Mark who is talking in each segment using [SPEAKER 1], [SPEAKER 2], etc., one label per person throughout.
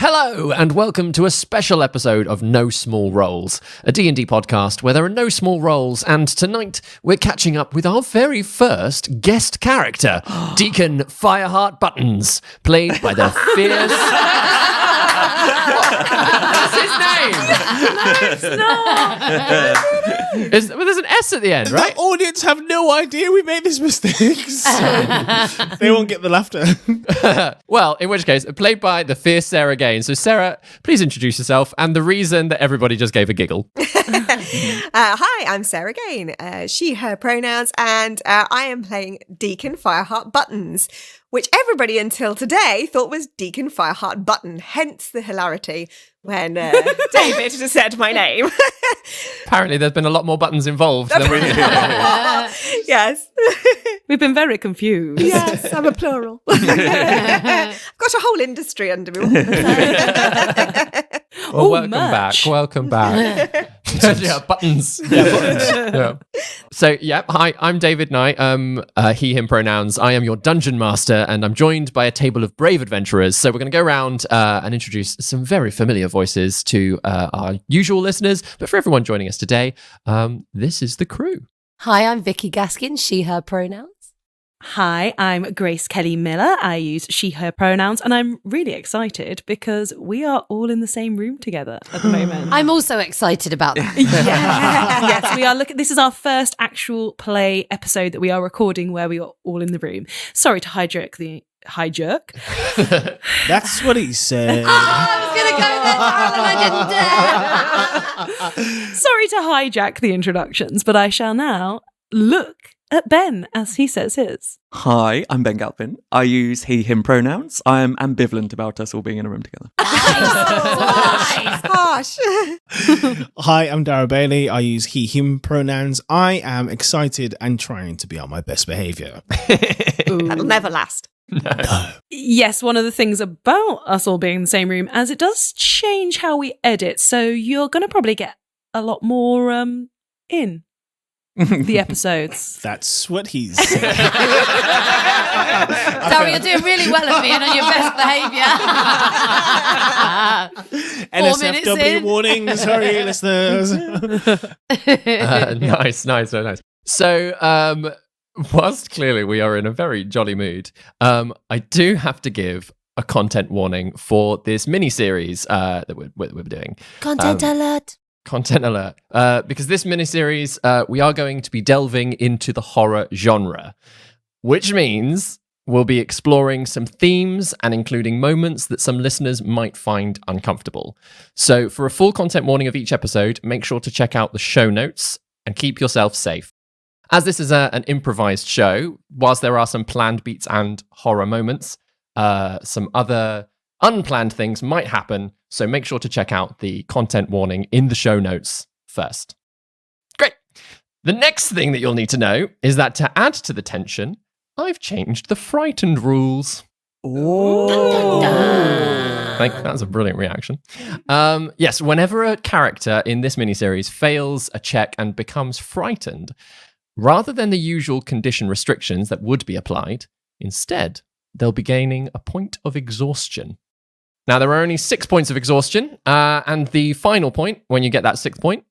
[SPEAKER 1] Hello and welcome to a special episode of No Small Roles, a D&D podcast where there are no small roles, and tonight we're catching up with our very first guest character, Deacon Fireheart Buttons, played by the fierce... What's his name?
[SPEAKER 2] No, it's not.
[SPEAKER 1] There's an S at the end, right?
[SPEAKER 3] The audience have no idea we made this mistake, so they won't get the laughter.
[SPEAKER 1] Well, in which case, played by the fierce Sarah Gain. So, Sarah, please introduce yourself and the reason that everybody just gave a giggle.
[SPEAKER 2] Hi, I'm Sarah Gain. She, her pronouns, and I am playing Deacon Fireheart Buttons, which everybody until today thought was Deacon Fireheart Button, hence the hilarity when David said my name.
[SPEAKER 1] Apparently, there's been a lot more buttons involved than we
[SPEAKER 2] Yes.
[SPEAKER 4] We've been very confused.
[SPEAKER 2] Yes, I'm a plural. I've got a whole industry under me.
[SPEAKER 1] Well, welcome back. Yeah, buttons. Yeah, buttons. Yeah. So, yeah, hi, I'm David Knight. He, him pronouns. I am your dungeon master, and I'm joined by a table of brave adventurers. So we're going to go around and introduce some very familiar voices to our usual listeners. But for everyone joining us today, this is the crew.
[SPEAKER 5] Hi, I'm Vicky Gaskin, she, her pronouns.
[SPEAKER 4] Hi, I'm Grace Kelly Miller. I use she, her pronouns, and I'm really excited because we are all in the same room together at the moment.
[SPEAKER 5] I'm also excited about that.
[SPEAKER 4] Yes, we are. This is our first actual play episode that we are recording where we are all in the room. Sorry to hijack the... Hijack?
[SPEAKER 3] That's what he said.
[SPEAKER 5] I was going to go there, and I didn't dare.
[SPEAKER 4] Sorry to hijack the introductions, but I shall now look at Ben as he says his.
[SPEAKER 6] Hi, I'm Ben Galpin. I use he, him pronouns. I am ambivalent about us all being in a room together.
[SPEAKER 2] Harsh.
[SPEAKER 3] Hi, I'm Dara Bailey. I use he, him pronouns. I am excited and trying to be on my best behaviour.
[SPEAKER 2] That'll never last.
[SPEAKER 3] No.
[SPEAKER 4] Yes, one of the things about us all being in the same room, as it does change how we edit, so you're going to probably get a lot more in the episodes.
[SPEAKER 3] That's what he said.
[SPEAKER 5] Sorry, you're doing really well at being on your best behaviour. 4 minutes
[SPEAKER 3] NSFW
[SPEAKER 5] in.
[SPEAKER 3] warning. Sorry, listeners.
[SPEAKER 1] Nice. So, whilst clearly we are in a very jolly mood, I do have to give a content warning for this mini-series that we're doing.
[SPEAKER 5] Content alert.
[SPEAKER 1] Content alert. Because this mini-series, we are going to be delving into the horror genre, which means we'll be exploring some themes and including moments that some listeners might find uncomfortable. So for a full content warning of each episode, make sure to check out the show notes and keep yourself safe. As this is an improvised show, whilst there are some planned beats and horror moments, some other unplanned things might happen, so make sure to check out the content warning in the show notes first. Great. The next thing that you'll need to know is that to add to the tension, I've changed the frightened rules.
[SPEAKER 6] Oh.
[SPEAKER 1] That was a brilliant reaction. Yes, whenever a character in this miniseries fails a check and becomes frightened, rather than the usual condition restrictions that would be applied, instead, they'll be gaining a point of exhaustion. Now, there are only 6 points of exhaustion, and the final point, when you get that 6th point,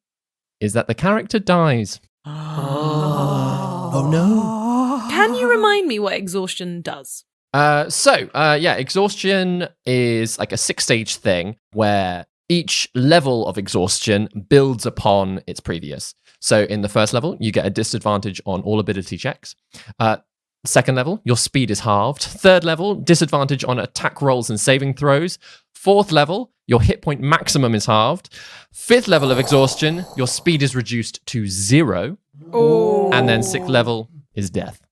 [SPEAKER 1] is that the character dies.
[SPEAKER 3] Oh no.
[SPEAKER 4] Can you remind me what exhaustion does?
[SPEAKER 1] Exhaustion is like a 6-stage thing where each level of exhaustion builds upon its previous. So in the first level, you get a disadvantage on all ability checks. Second level, your speed is halved. Third level, disadvantage on attack rolls and saving throws. Fourth level, your hit point maximum is halved. Fifth level of exhaustion, your speed is reduced to 0.
[SPEAKER 4] Oh.
[SPEAKER 1] And then 6th level is death.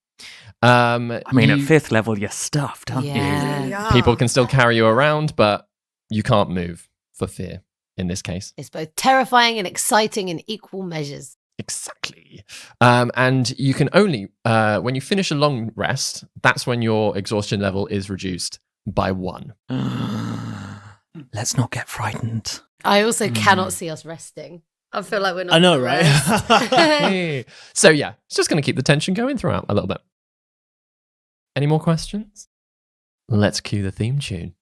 [SPEAKER 6] At 5th level, you're stuffed, aren't you?
[SPEAKER 2] Yeah.
[SPEAKER 1] People can still carry you around, but you can't move for fear in this case.
[SPEAKER 5] It's both terrifying and exciting in equal measures.
[SPEAKER 1] Exactly. And you can only, when you finish a long rest, that's when your exhaustion level is reduced by 1.
[SPEAKER 6] Let's not get frightened.
[SPEAKER 5] I also cannot see us resting. I feel like we're not.
[SPEAKER 3] I know,
[SPEAKER 5] gonna
[SPEAKER 3] right?
[SPEAKER 5] rest.
[SPEAKER 1] So yeah, it's just going to keep the tension going throughout a little bit. Any more questions? Let's cue the theme tune.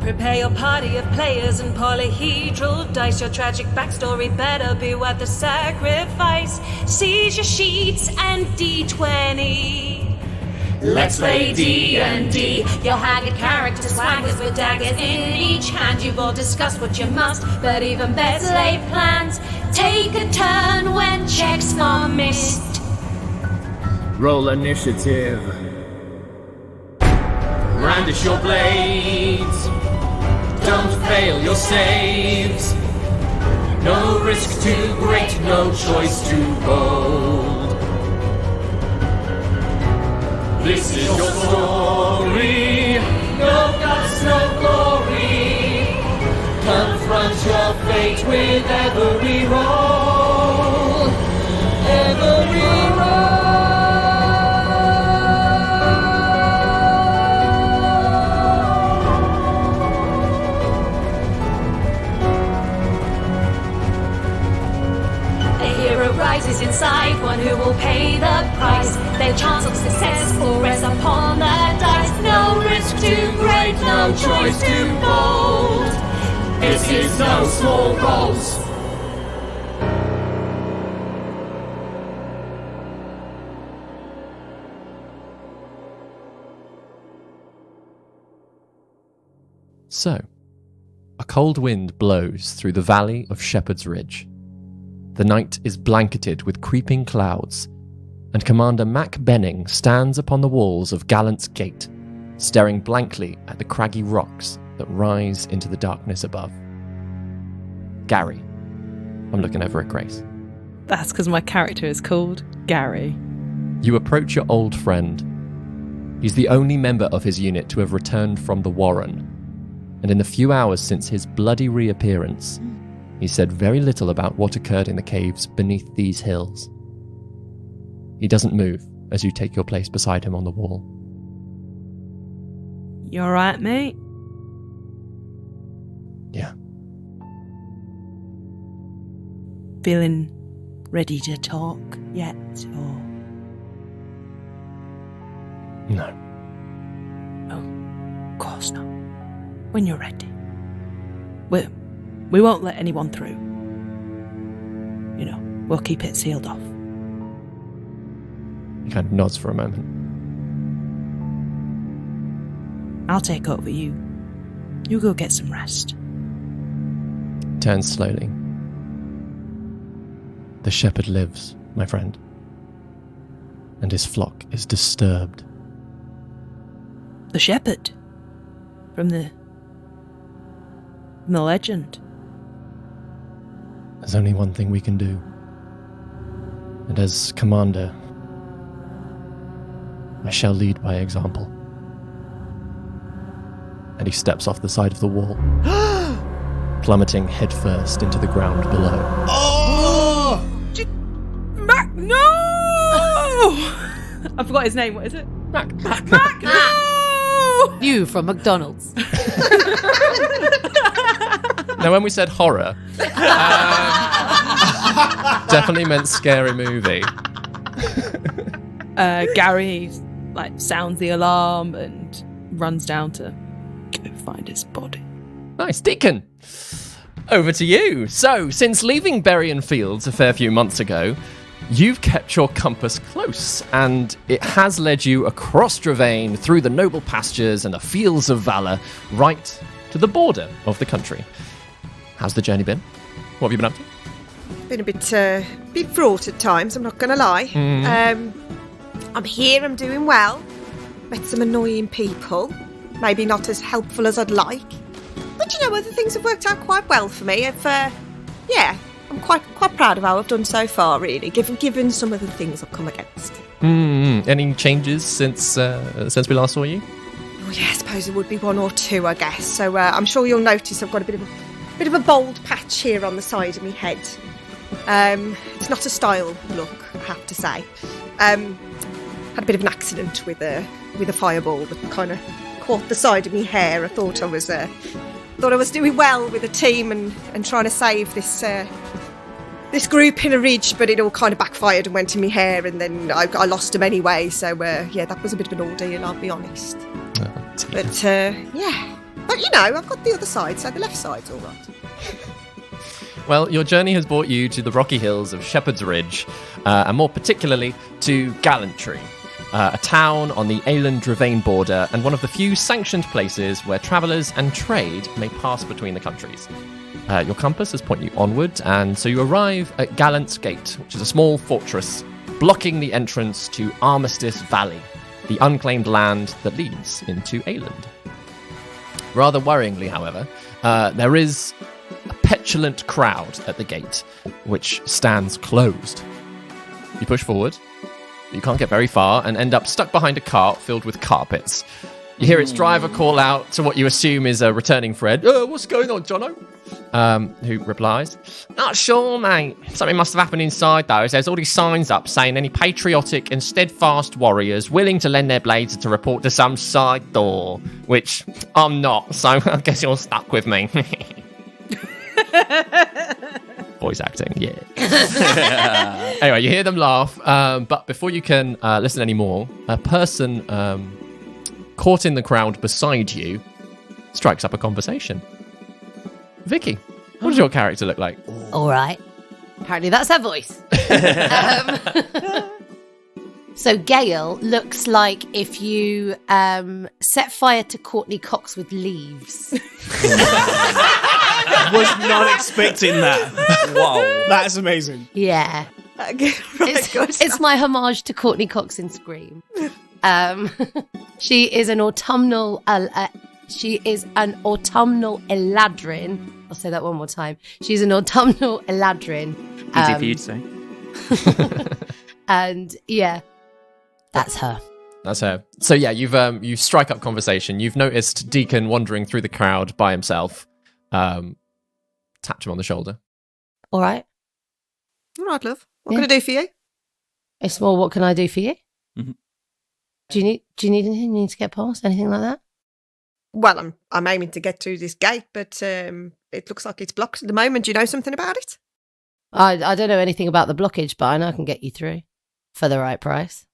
[SPEAKER 7] Prepare your party of players and polyhedral dice. Your tragic backstory better be worth the sacrifice. Seize your sheets and D20. Let's play D&D. Your haggard character swaggers with daggers in each hand. You've all discussed what you must, but even better lay plans. Take a turn when checks are missed.
[SPEAKER 8] Roll initiative. Brandish your blades. Don't fail your saves. No risk too great, no choice too bold. This is your story. No guts, no glory. Confront your fate with every roll. Every roll.
[SPEAKER 7] Rises inside, one who will pay the price. Their chance of success will rest upon the dice. No risk too great, no choice too bold. This is no small rolls.
[SPEAKER 1] So, a cold wind blows through the valley of Shepherd's Ridge. The night is blanketed with creeping clouds, and Commander Mac Benning stands upon the walls of Gallant's Gate, staring blankly at the craggy rocks that rise into the darkness above. Gary. I'm looking over at Grace.
[SPEAKER 4] That's because my character is called Gary.
[SPEAKER 1] You approach your old friend. He's the only member of his unit to have returned from the Warren, and in the few hours since his bloody reappearance, he said very little about what occurred in the caves beneath these hills. He doesn't move as you take your place beside him on the wall.
[SPEAKER 4] You alright, mate?
[SPEAKER 1] Yeah.
[SPEAKER 4] Feeling ready to talk yet, or...?
[SPEAKER 1] No.
[SPEAKER 4] Oh, of course not. When you're ready. We won't let anyone through. You know, we'll keep it sealed off.
[SPEAKER 1] He kind of nods for a moment.
[SPEAKER 4] I'll take over you. You go get some rest.
[SPEAKER 1] Turns slowly. The shepherd lives, my friend, and his flock is disturbed.
[SPEAKER 4] The shepherd? From the legend?
[SPEAKER 1] There's only one thing we can do. And as commander, I shall lead by example. And he steps off the side of the wall, plummeting headfirst into the ground below.
[SPEAKER 3] Oh!
[SPEAKER 4] Mac, no! I forgot his name, what is it? Mac, no!
[SPEAKER 5] You from McDonald's.
[SPEAKER 1] Now, when we said horror, definitely meant scary movie.
[SPEAKER 4] Gary sounds the alarm and runs down to go find his body.
[SPEAKER 1] Nice. Deacon, over to you. So, since leaving Berrien Fields a fair few months ago, you've kept your compass close, and it has led you across Dravain, through the noble pastures and the fields of valor, right to the border of the country. How's the journey been? What have you been up to?
[SPEAKER 2] Been a bit fraught at times, I'm not going to lie. I'm here, I'm doing well. Met some annoying people. Maybe not as helpful as I'd like. But you know, other things have worked out quite well for me. I'm quite proud of how I've done so far, really, given some of the things I've come against.
[SPEAKER 1] Any changes since we last saw you?
[SPEAKER 2] Oh yeah, I suppose there would be one or two, I guess. So I'm sure you'll notice I've got a bit of a bald patch here on the side of my head. It's not a style look, I have to say. Had a bit of an accident with a fireball that kind of caught the side of my hair. I thought I was doing well with the team and trying to save this group in a ridge, but it all kind of backfired and went in my hair, and then I lost them anyway. So that was a bit of an ordeal, I'll be honest.
[SPEAKER 1] Oh,
[SPEAKER 2] but But, you know, I've got the other side, so the left side's all right.
[SPEAKER 1] Well, your journey has brought you to the rocky hills of Shepherd's Ridge, and more particularly to Gallantry, a town on the Aland-Ravane border and one of the few sanctioned places where travellers and trade may pass between the countries. Your compass has pointed you onward, and so you arrive at Gallant's Gate, which is a small fortress blocking the entrance to Armistice Valley, the unclaimed land that leads into Aland. Rather worryingly, however, there is a petulant crowd at the gate, which stands closed. You push forward, but you can't get very far and end up stuck behind a cart filled with carpets. You hear its driver call out to what you assume is a returning Fred. What's going on, Jono? Who replies, "Not sure, mate. Something must have happened inside, though, as there's all these signs up saying any patriotic and steadfast warriors willing to lend their blades to report to some side door, which I'm not, so I guess you're stuck with me." Voice acting, yeah. Anyway, you hear them laugh, but before you can listen anymore, a person caught in the crowd beside you strikes up a conversation. Vicky, what does your character look like?
[SPEAKER 5] All right. Apparently that's her voice. So Gail looks like if you set fire to Courtney Cox with leaves.
[SPEAKER 3] Was not expecting that.
[SPEAKER 6] Wow.
[SPEAKER 3] That's amazing.
[SPEAKER 5] Yeah. It's my homage to Courtney Cox in Scream. She is an autumnal eladrin. I'll say that one more time. She's an autumnal eladrin.
[SPEAKER 6] Easy for you to say.
[SPEAKER 5] And yeah, that's her.
[SPEAKER 1] That's her. So yeah, you strike up conversation. You've noticed Deacon wandering through the crowd by himself. Tapped him on the shoulder.
[SPEAKER 5] All right.
[SPEAKER 2] All right, love. What can I do for you?
[SPEAKER 5] It's more, what can I do for you?
[SPEAKER 6] Mm-hmm.
[SPEAKER 5] Do you need anything? You need to get past? Anything like that?
[SPEAKER 2] Well, I'm aiming to get through this gate, but it looks like it's blocked at the moment. Do you know something about it?
[SPEAKER 5] I don't know anything about the blockage, but I know I can get you through for the right price.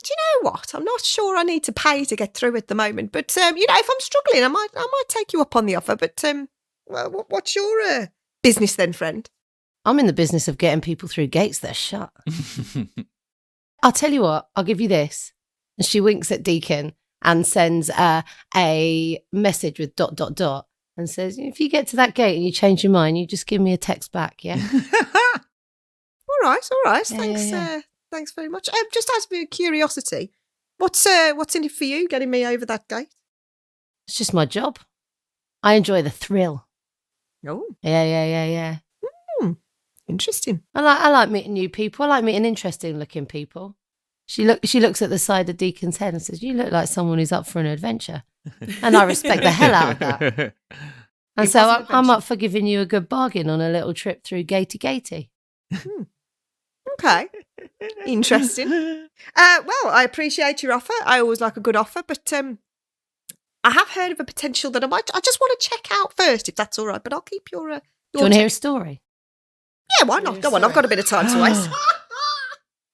[SPEAKER 2] Do you know what? I'm not sure I need to pay to get through at the moment, but you know, if I'm struggling, I might take you up on the offer. But well, what's your business then, friend?
[SPEAKER 5] I'm in the business of getting people through gates that are shut. I'll tell you what, I'll give you this. And she winks at Deacon and sends a message with ... and says, if you get to that gate and you change your mind, you just give me a text back, yeah?
[SPEAKER 2] All right.
[SPEAKER 5] Yeah,
[SPEAKER 2] Thanks.
[SPEAKER 5] yeah.
[SPEAKER 2] Thanks very much. Just out of curiosity, what's in it for you getting me over that gate?
[SPEAKER 5] It's just my job. I enjoy the thrill.
[SPEAKER 2] Oh.
[SPEAKER 5] Yeah.
[SPEAKER 2] Interesting.
[SPEAKER 5] I like meeting new people. I like meeting interesting looking people. She looks at the side of Deacon's head and says, you look like someone who's up for an adventure. And I respect the hell out of that. And so I'm up for giving you a good bargain on a little trip through Gatey.
[SPEAKER 2] Okay. Interesting. Well, I appreciate your offer. I always like a good offer, but I have heard of a potential that I just want to check out first, if that's all right. But I'll keep your
[SPEAKER 5] Do you want to hear a story?
[SPEAKER 2] Yeah, why not? Go on, I've got a bit of time to waste.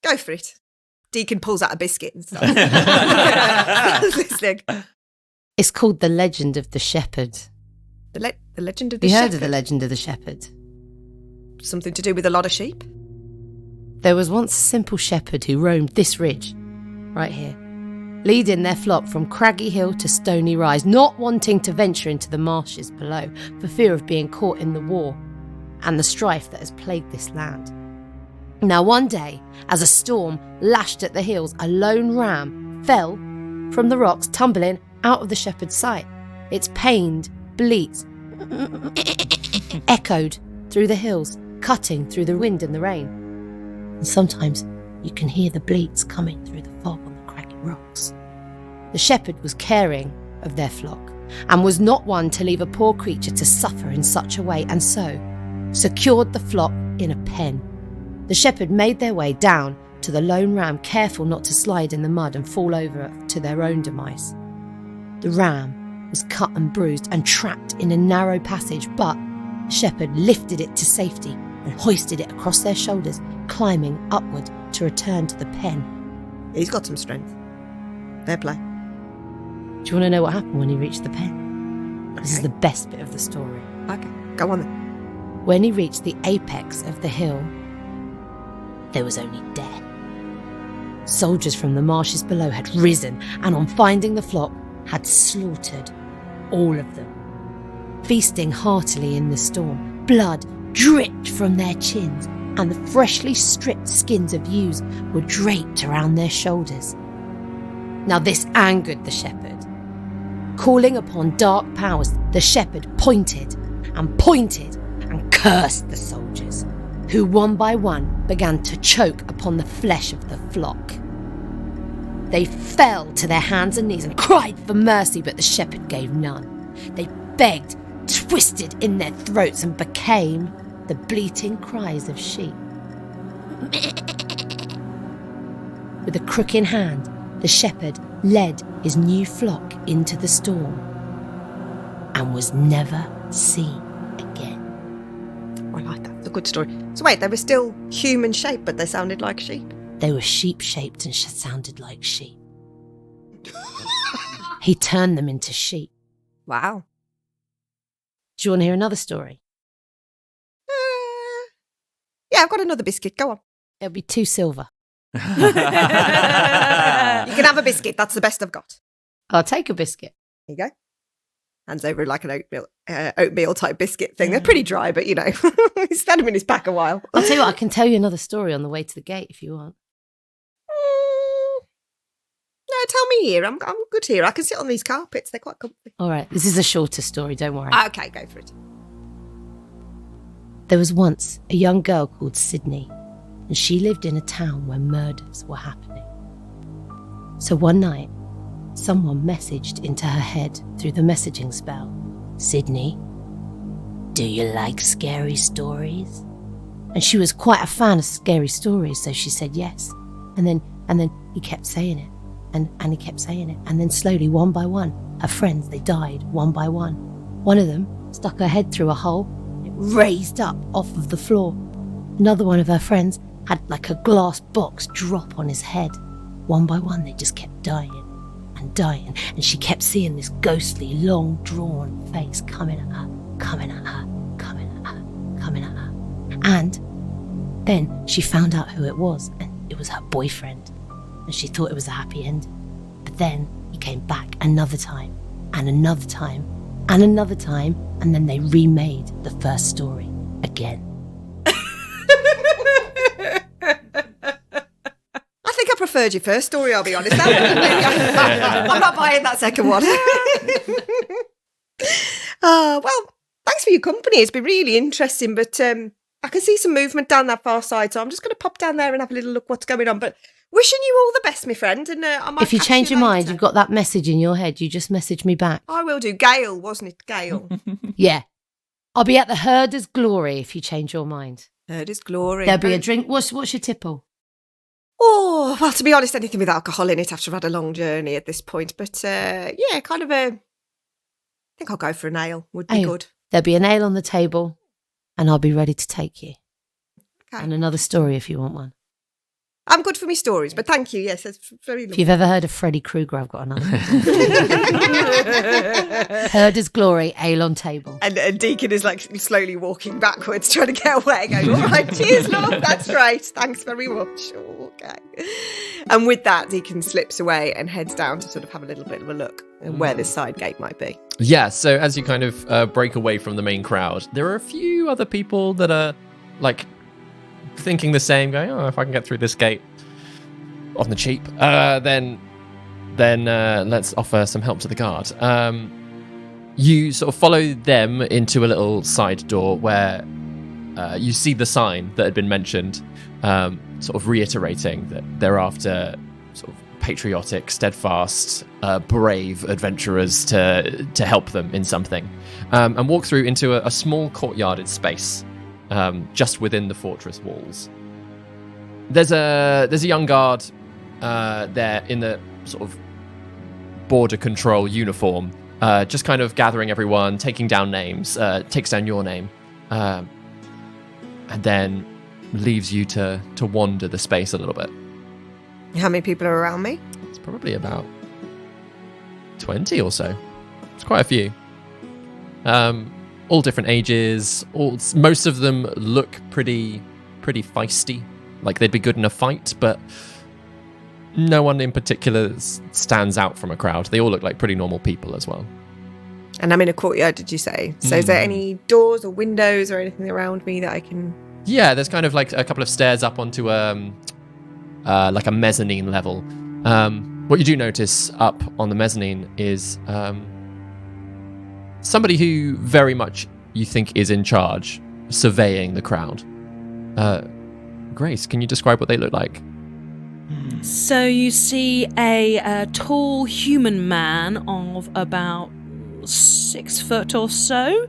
[SPEAKER 2] Go for it. Deacon pulls out a biscuit and stuff. Listening.
[SPEAKER 5] It's called The Legend of the Shepherd.
[SPEAKER 2] The Legend of the
[SPEAKER 5] You
[SPEAKER 2] Shepherd?
[SPEAKER 5] heard of The Legend of the Shepherd?
[SPEAKER 2] Something to do with a lot of sheep?
[SPEAKER 5] There was once a simple shepherd who roamed this ridge, right here, leading their flock from craggy hill to stony rise, not wanting to venture into the marshes below for fear of being caught in the war and the strife that has plagued this land. Now one day, as a storm lashed at the hills, a lone ram fell from the rocks, tumbling out of the shepherd's sight. Its pained bleats echoed through the hills, cutting through the wind and the rain. And sometimes you can hear the bleats coming through the fog on the craggy rocks. The shepherd was caring of their flock and was not one to leave a poor creature to suffer in such a way, and so secured the flock in a pen. The shepherd made their way down to the lone ram, careful not to slide in the mud and fall over to their own demise. The ram was cut and bruised and trapped in a narrow passage, but the shepherd lifted it to safety and hoisted it across their shoulders, climbing upward to return to the pen.
[SPEAKER 2] He's got some strength. Fair play.
[SPEAKER 5] Do you want to know what happened when he reached the pen? This is the best bit of the story.
[SPEAKER 2] Okay, go on then.
[SPEAKER 5] When he reached the apex of the hill, there was only death. Soldiers from the marshes below had risen and, on finding the flock, had slaughtered all of them. Feasting heartily in the storm, blood dripped from their chins, and the freshly stripped skins of ewes were draped around their shoulders. Now this angered the shepherd. Calling upon dark powers, the shepherd pointed and cursed the soldiers, who one by one began to choke upon the flesh of the flock. They fell to their hands and knees and cried for mercy, but the shepherd gave none. They begged, twisted in their throats, and became the bleating cries of sheep. With a crook in hand, the shepherd led his new flock into the storm and was never seen again.
[SPEAKER 2] I like that. It's a good story. So wait, they were still human shaped, but they sounded like sheep?
[SPEAKER 5] They were sheep-shaped and sounded like sheep. He turned them into sheep.
[SPEAKER 2] Wow.
[SPEAKER 5] Do you want to hear another story?
[SPEAKER 2] Yeah, I've got another biscuit. Go on.
[SPEAKER 5] It'll be 2 silver.
[SPEAKER 2] You can have a biscuit. That's the best I've got.
[SPEAKER 5] I'll take a biscuit.
[SPEAKER 2] There you go. Hands over like an oatmeal type biscuit thing. They're pretty dry, but you know, he's had them in his pack a while.
[SPEAKER 5] I'll tell you what, I can tell you another story on the way to the gate if you want.
[SPEAKER 2] No, tell me here. I'm good here. I can sit on these carpets. They're quite comfy.
[SPEAKER 5] All right, this is a shorter story, don't worry.
[SPEAKER 2] Okay, go for it.
[SPEAKER 5] There was once a young girl called Sydney, and she lived in a town where murders were happening. So one night, someone messaged into her head through the messaging spell, "Sydney, do you like scary stories?" And she was quite a fan of scary stories, so she said yes. And then he kept saying it, and he kept saying it. And then slowly, one by one, her friends, they died one by one. One of them stuck her head through a hole. It raised up off of the floor. Another one of her friends had like a glass box drop on his head. One by one, they just kept dying and dying. And she kept seeing this ghostly, long drawn face coming at her, coming at her, coming at her, coming at her. And then she found out who it was, and it was her boyfriend. And she thought it was a happy ending. But then he came back another time, and another time, and another time, and then they remade the first story again.
[SPEAKER 2] I think I preferred your first story, I'll be honest. I'm not buying that second one. Well, thanks for your company. It's been really interesting, but I can see some movement down that far side, so I'm just going to pop down there and have a little look what's going on. But wishing you all the best, my friend. And I might
[SPEAKER 5] if you
[SPEAKER 2] catch
[SPEAKER 5] change your mind,
[SPEAKER 2] later.
[SPEAKER 5] you've got that message in your head, you just message me back.
[SPEAKER 2] I will do. Gail, wasn't it? Gail.
[SPEAKER 5] Yeah. I'll be at the Herder's Glory if you change your mind.
[SPEAKER 2] Herder's Glory.
[SPEAKER 5] There'll be a drink. What's your tipple?
[SPEAKER 2] Oh, well, to be honest, anything with alcohol in it after I've had a long journey at this point. But yeah, kind of I think I'll go for an ale. Would be good.
[SPEAKER 5] There'll be an ale on the table, and I'll be ready to take you.
[SPEAKER 2] Okay.
[SPEAKER 5] And another story if you want one.
[SPEAKER 2] I'm good for my stories, but thank you. Yes, that's very
[SPEAKER 5] If
[SPEAKER 2] lovely.
[SPEAKER 5] you've ever heard of Freddy Krueger, I've got another one. Herder's Glory, ale on table.
[SPEAKER 2] And Deacon is like slowly walking backwards, trying to get away, going, all right, cheers, love, that's right, thanks very much. Okay. And with that, Deacon slips away and heads down to sort of have a little bit of a look at where this side gate might be.
[SPEAKER 1] Yeah, so as you kind of break away from the main crowd, there are a few other people that are like thinking the same, going, oh, if I can get through this gate on the cheap, then let's offer some help to the guard. You sort of follow them into a little side door where you see the sign that had been mentioned, sort of reiterating that they're after sort of patriotic, steadfast, brave adventurers to help them in something, and walk through into a small courtyarded space just within the fortress walls. There's a young guard there in the sort of border control uniform, just kind of gathering everyone, taking down names, takes down your name, and then leaves you to wander the space a little bit.
[SPEAKER 2] How many people are around me?
[SPEAKER 1] It's probably about 20 or so. It's quite a few. All different ages. Most of them look pretty feisty, like they'd be good in a fight, but no one in particular stands out from a crowd. They all look like pretty normal people as well.
[SPEAKER 2] And I'm in a courtyard, did you say? So is there any doors or windows or anything around me that I can...
[SPEAKER 1] Yeah, there's kind of like a couple of stairs up onto like a mezzanine level. What you do notice up on the mezzanine is somebody who very much you think is in charge, surveying the crowd. Grace, can you describe what they look like?
[SPEAKER 4] So you see a tall human man of about 6 foot or so.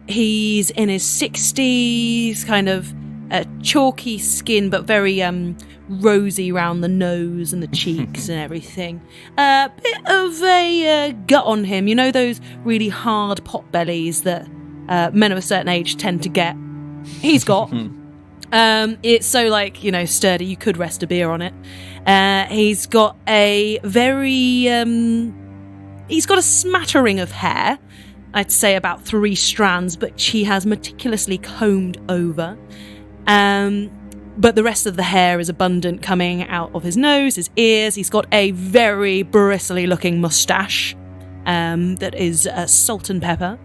[SPEAKER 4] He's in his 60s, kind of chalky skin, but very rosy around the nose and the cheeks and everything. A bit of a gut on him. You know those really hard pot bellies that men of a certain age tend to get? He's got. It's so, like, you know, sturdy, you could rest a beer on it. He's got a very... he's got a smattering of hair. I'd say about 3 strands, but he has meticulously combed over. But the rest of the hair is abundant, coming out of his nose, his ears. He's got a very bristly-looking moustache that is salt and pepper.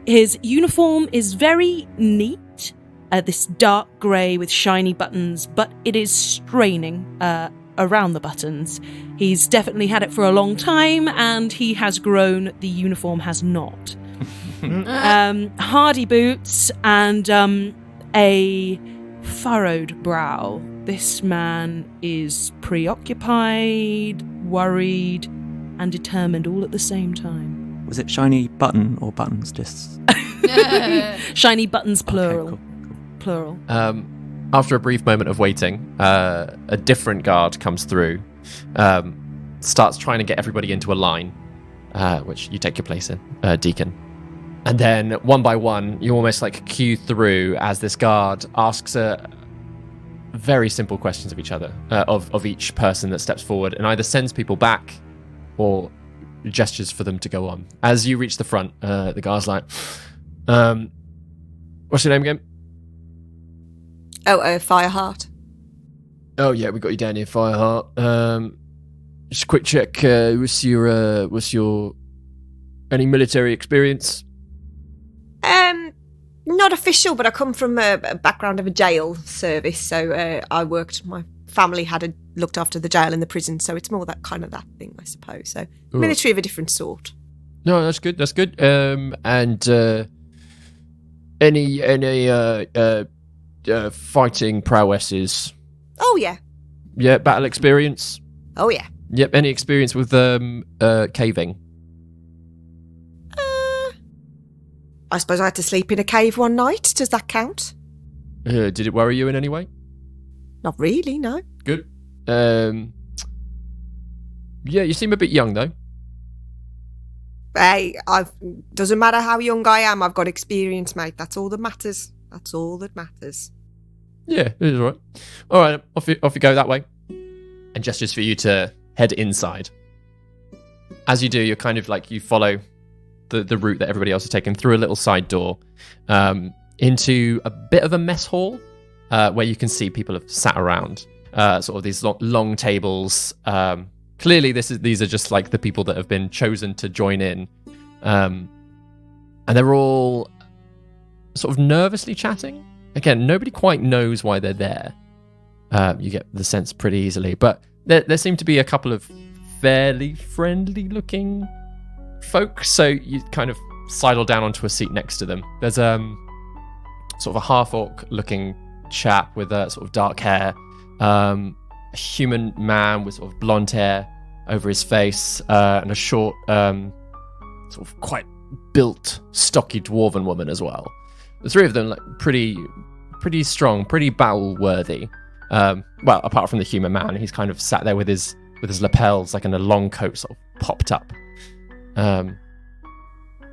[SPEAKER 4] His uniform is very neat. This dark grey with shiny buttons, but it is straining around the buttons. He's definitely had it for a long time, and he has grown. The uniform has not. Hardy boots and a furrowed brow. This man is preoccupied, worried, and determined all at the same time.
[SPEAKER 6] Was it shiny button or buttons? Just
[SPEAKER 4] shiny buttons, plural.
[SPEAKER 6] Okay, cool.
[SPEAKER 4] Plural.
[SPEAKER 1] After a brief moment of waiting, a different guard comes through, starts trying to get everybody into a line, which you take your place in, Deacon. And then, one by one, you almost like queue through as this guard asks very simple questions of each other, of each person that steps forward, and either sends people back or gestures for them to go on. As you reach the front, the guard's like, what's your name again?
[SPEAKER 2] Fireheart.
[SPEAKER 1] Oh yeah, we got you down here, Fireheart. Just a quick check. What's your any military experience?
[SPEAKER 2] Not official, but I come from a background of a jail service, so my family looked after the jail and the prison, so it's more that thing, I suppose. So military of a different sort.
[SPEAKER 1] No, that's good. That's good. And any fighting prowesses?
[SPEAKER 2] Oh yeah.
[SPEAKER 1] Yeah, battle experience.
[SPEAKER 2] Oh yeah.
[SPEAKER 1] Yep. Any experience with caving?
[SPEAKER 2] I suppose I had to sleep in a cave one night. Does that count?
[SPEAKER 1] Did it worry you in any way?
[SPEAKER 2] Not really, no.
[SPEAKER 1] Good. Yeah, you seem a bit young though.
[SPEAKER 2] Hey, doesn't matter how young I am. I've got experience, mate. That's all that matters. That's all that matters.
[SPEAKER 1] Yeah, it is all right. All right, off you go that way. And gestures for you to head inside. As you do, you're kind of like, you follow the route that everybody else has taken through a little side door into a bit of a mess hall where you can see people have sat around, sort of these long tables. Clearly, these are just like the people that have been chosen to join in. And they're all sort of nervously chatting. Again, nobody quite knows why they're there. You get the sense pretty easily. But there seem to be a couple of fairly friendly-looking folk, so you kind of sidle down onto a seat next to them. There's sort of a half-orc-looking chap with sort of dark hair, a human man with sort of blonde hair over his face, and a short, sort of quite built, stocky dwarven woman as well. The three of them like pretty strong, pretty battle-worthy. Well, apart from the human man, he's kind of sat there with his lapels, like in a long coat, sort of popped up. And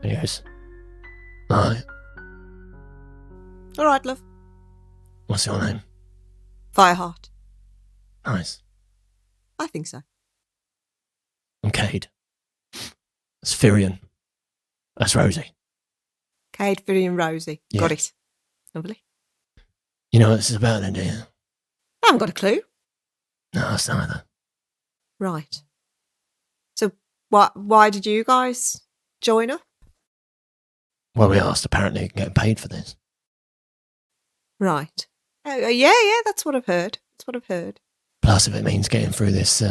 [SPEAKER 1] he goes, "Hi,
[SPEAKER 2] All right, love.
[SPEAKER 1] what's your name?"
[SPEAKER 2] Fireheart.
[SPEAKER 1] "Nice.
[SPEAKER 2] I think so.
[SPEAKER 1] I'm Cade." That's Firion. That's Rosie.
[SPEAKER 2] Cade, Fiddy and Rosie.
[SPEAKER 1] Yeah.
[SPEAKER 2] Got it. Lovely.
[SPEAKER 1] You know what this is about then, do you?
[SPEAKER 2] I haven't got a clue.
[SPEAKER 1] No, that's neither.
[SPEAKER 2] Right. So why did you guys join up?
[SPEAKER 1] Well, we asked, apparently, getting paid for this.
[SPEAKER 2] Right. Yeah, that's what I've heard.
[SPEAKER 1] Plus, if it means getting through this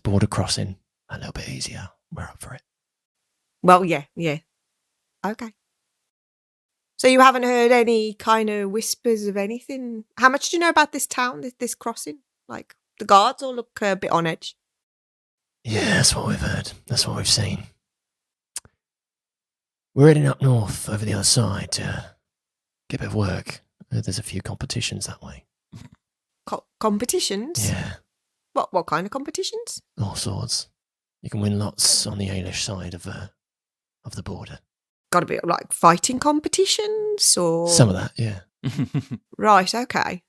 [SPEAKER 1] border crossing a little bit easier, we're up for it.
[SPEAKER 2] Well, yeah. Okay. So you haven't heard any kind of whispers of anything? How much do you know about this town, this crossing? Like, the guards all look a bit on edge.
[SPEAKER 1] Yeah, that's what we've heard. That's what we've seen. We're heading up north over the other side to get a bit of work. There's a few competitions that way.
[SPEAKER 2] Competitions?
[SPEAKER 1] Yeah,
[SPEAKER 2] What kind of competitions?
[SPEAKER 1] all sorts. You can win lots on the Ailish side of the border.
[SPEAKER 2] Got to be like fighting competitions or
[SPEAKER 1] Some of that, yeah.
[SPEAKER 2] Right, okay.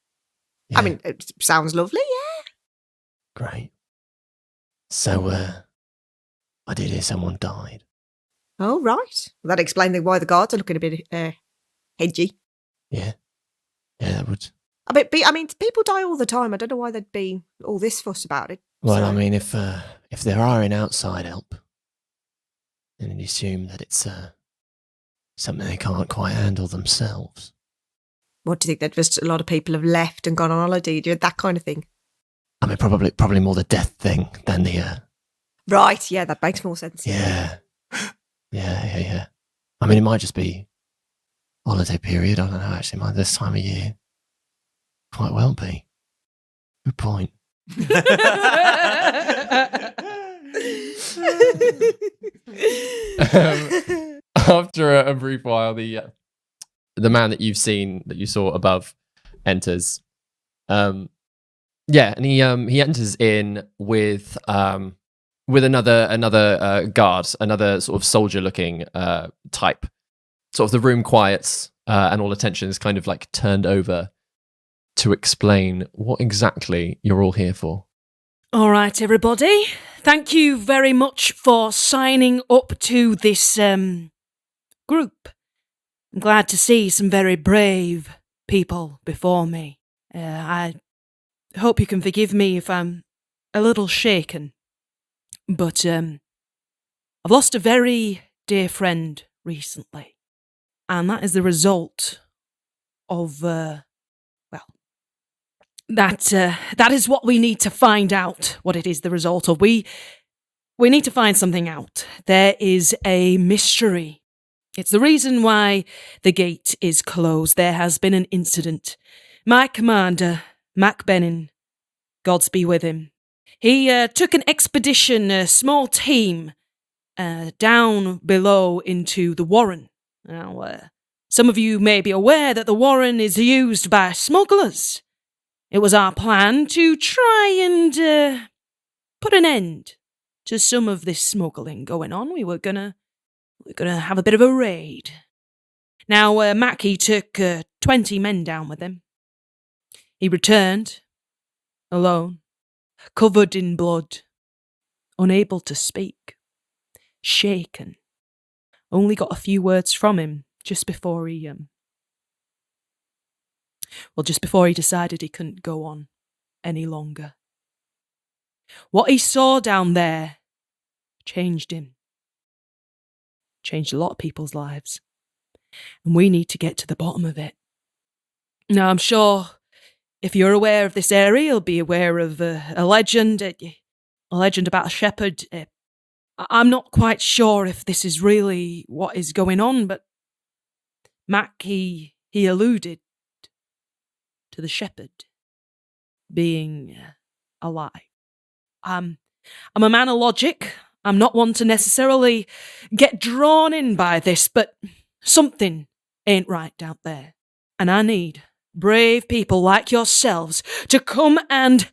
[SPEAKER 1] Yeah.
[SPEAKER 2] I mean, it sounds lovely, yeah.
[SPEAKER 1] Great. So, I did hear someone died.
[SPEAKER 2] Oh, right. Well, that explains why the guards are looking a bit hedgy.
[SPEAKER 1] Yeah. Yeah, that would.
[SPEAKER 2] I mean, people die all the time. I don't know why there'd be all this fuss about it.
[SPEAKER 1] Well,
[SPEAKER 2] So-
[SPEAKER 1] I mean, if there are any outside help, then you'd assume that it's something they can't quite handle themselves.
[SPEAKER 2] What do you think? That just a lot of people have left and gone on holiday, that kind of thing?
[SPEAKER 1] I mean, probably more the death thing than the.
[SPEAKER 2] Right, yeah, that makes more sense.
[SPEAKER 1] Yeah. Yeah. I mean, it might just be holiday period. I don't know, actually. Might this time of year quite well be. Good point. After a brief while, the man that you saw above, enters. And he enters in with another guard, another sort of soldier-looking type. Sort of the room quiets, and all attention is kind of like turned over to explain what exactly you're all here for.
[SPEAKER 4] All right, everybody. Thank you very much for signing up to this group. I'm glad to see some very brave people before me. I hope you can forgive me if I'm a little shaken, but I've lost a very dear friend recently, and that is the result of that is what we need to find out, what it is the result of. We need to find something out. There is a mystery. It's the reason why the gate is closed. There has been an incident. My commander, Mac Bennin, Gods be with him, he took an expedition, a small team, down below into the Warren. Now, some of you may be aware that the Warren is used by smugglers. It was our plan to try and put an end to some of this smuggling going on. We were gonna have a bit of a raid. Now, Mackie took 20 men down with him. He returned, alone, covered in blood, unable to speak, shaken. Only got a few words from him just before he decided he couldn't go on any longer. What he saw down there changed him. Changed a lot of people's lives. And we need to get to the bottom of it. Now, I'm sure if you're aware of this area, you'll be aware of a legend about a shepherd. I'm not quite sure if this is really what is going on, but Mac, he alluded to the shepherd being alive. I'm a man of logic. I'm not one to necessarily get drawn in by this, but something ain't right out there. And I need brave people like yourselves to come and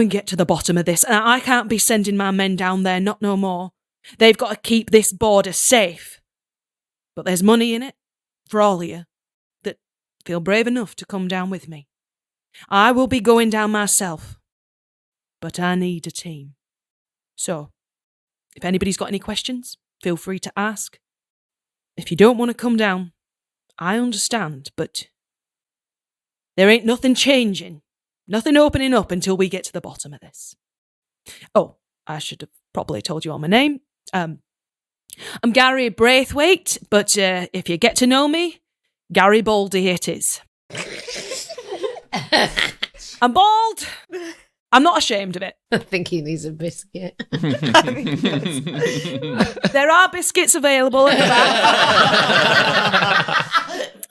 [SPEAKER 4] get to the bottom of this. And I can't be sending my men down there, not no more. They've got to keep this border safe. But there's money in it for all of you that feel brave enough to come down with me. I will be going down myself, but I need a team. So, If anybody's got any questions, feel free to ask. If you don't want to come down, I understand, but there ain't nothing changing, nothing opening up until we get to the bottom of this. Oh, I should have probably told you all my name. I'm Gary Braithwaite, but if you get to know me, Gary Baldy it is. I'm bald. I'm not ashamed of it.
[SPEAKER 5] I think he needs a biscuit.
[SPEAKER 4] There are biscuits available at the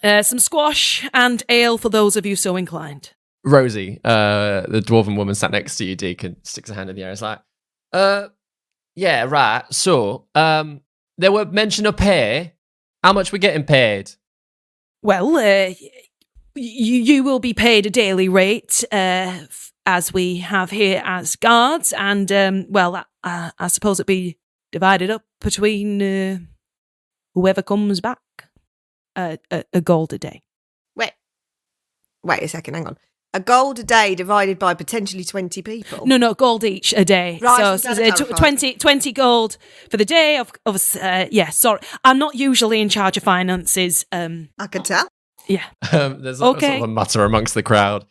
[SPEAKER 4] back. Some squash and ale for those of you so inclined.
[SPEAKER 1] Rosie, the dwarven woman sat next to you, Deacon, sticks her hand in the air. It's like, yeah, right. So, there were mention of pay. How much we're getting paid?
[SPEAKER 4] Well, you will be paid a daily rate, as we have here as guards, and, I suppose it'd be divided up between whoever comes back. A gold a day.
[SPEAKER 2] Wait a second, hang on. A gold a day divided by potentially 20 people?
[SPEAKER 4] No, gold each a day.
[SPEAKER 2] Right,
[SPEAKER 4] So 20 gold for the day. Sorry. I'm not usually in charge of finances.
[SPEAKER 2] I can tell.
[SPEAKER 4] Yeah.
[SPEAKER 1] There's sort of a mutter amongst the crowd.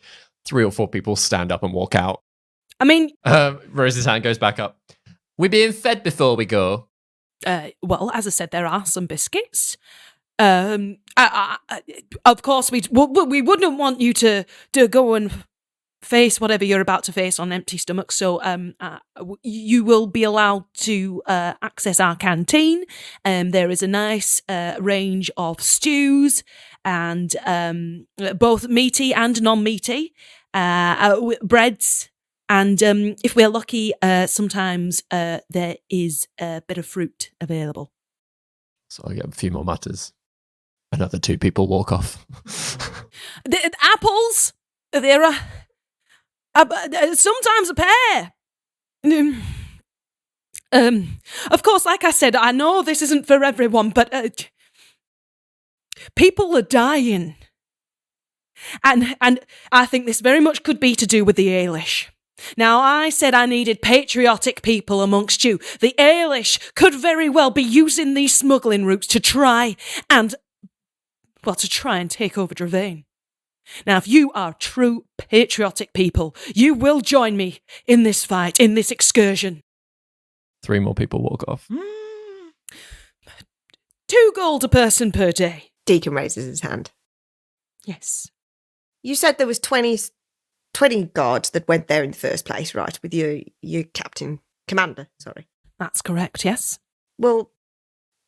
[SPEAKER 1] 3 or 4 people stand up and walk out.
[SPEAKER 4] I mean...
[SPEAKER 1] Rosie's hand goes back up. We being fed before we go?
[SPEAKER 4] Well, as I said, there are some biscuits. Of course, we wouldn't want you to go and face whatever you're about to face on empty stomach. So you will be allowed to access our canteen. There is a nice range of stews and both meaty and non-meaty breads. And if we're lucky, sometimes there is a bit of fruit available.
[SPEAKER 1] So I get a few more mutters. Another 2 people walk off.
[SPEAKER 4] The apples, there are sometimes a pair. Of course, like I said, I know this isn't for everyone, but people are dying. And I think this very much could be to do with the Aelish. Now, I said I needed patriotic people amongst you. The Aelish could very well be using these smuggling routes to try and take over Dravain. Now, if you are true patriotic people, you will join me in this fight, in this excursion.
[SPEAKER 1] 3 more people walk off.
[SPEAKER 4] 2 gold a person per day.
[SPEAKER 2] Deacon raises his hand.
[SPEAKER 4] Yes.
[SPEAKER 2] You said there was 20 guards that went there in the first place, right? With your commander, sorry.
[SPEAKER 4] That's correct, yes.
[SPEAKER 2] Well,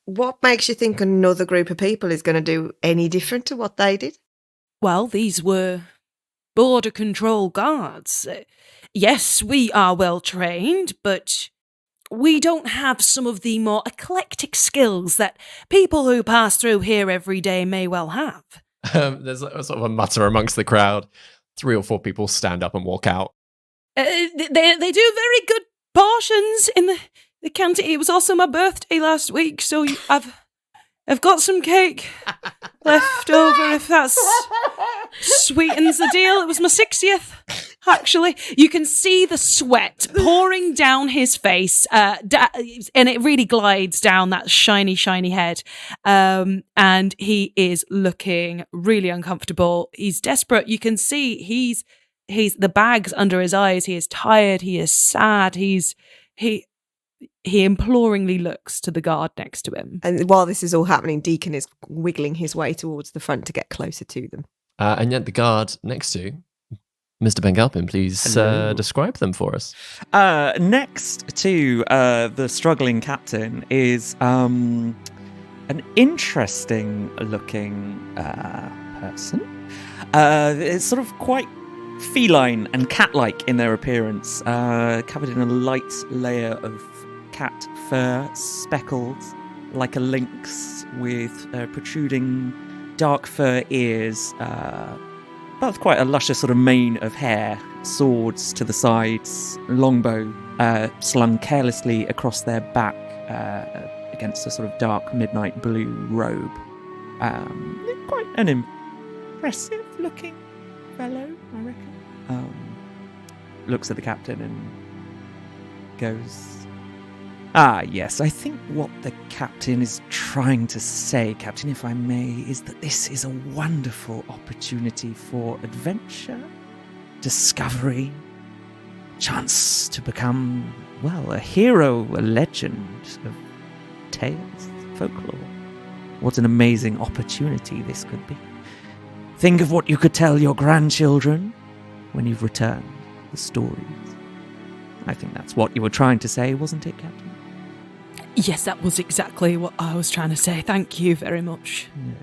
[SPEAKER 2] what makes you think another group of people is going to do any different to what they did?
[SPEAKER 4] Well, these were border control guards. Yes, we are well trained, but we don't have some of the more eclectic skills that people who pass through here every day may well have.
[SPEAKER 1] There's sort of a mutter amongst the crowd. 3 or 4 people stand up and walk out.
[SPEAKER 4] They do very good portions in the canteen. It was also my birthday last week, so I've got some cake left over if that sweetens the deal. It was my 60th, actually. You can see the sweat pouring down his face, and it really glides down that shiny, shiny head. And he is looking really uncomfortable. He's desperate. You can see he's the bags under his eyes. He is tired. He is sad. He imploringly looks to the guard next to him.
[SPEAKER 2] And while this is all happening, Deacon is wiggling his way towards the front to get closer to them.
[SPEAKER 1] And yet the guard next to Mr. Bengalpin, please describe them for us.
[SPEAKER 6] Next to the struggling captain is an interesting looking person. It's sort of quite feline and cat-like in their appearance, covered in a light layer of cat fur, speckled like a lynx, with protruding dark fur ears, but with quite a luscious sort of mane of hair, swords to the sides, longbow slung carelessly across their back against a sort of dark midnight blue robe. Quite an impressive looking fellow, I reckon. Looks at the captain and goes, Yes, I think what the captain is trying to say, Captain, if I may, is that this is a wonderful opportunity for adventure, discovery, chance to become, well, a hero, a legend of tales, folklore. What an amazing opportunity this could be. Think of what you could tell your grandchildren when you've returned the stories. I think that's what you were trying to say, wasn't it, Captain?
[SPEAKER 4] Yes, that was exactly what I was trying to say. Thank you very much.
[SPEAKER 6] Yeah.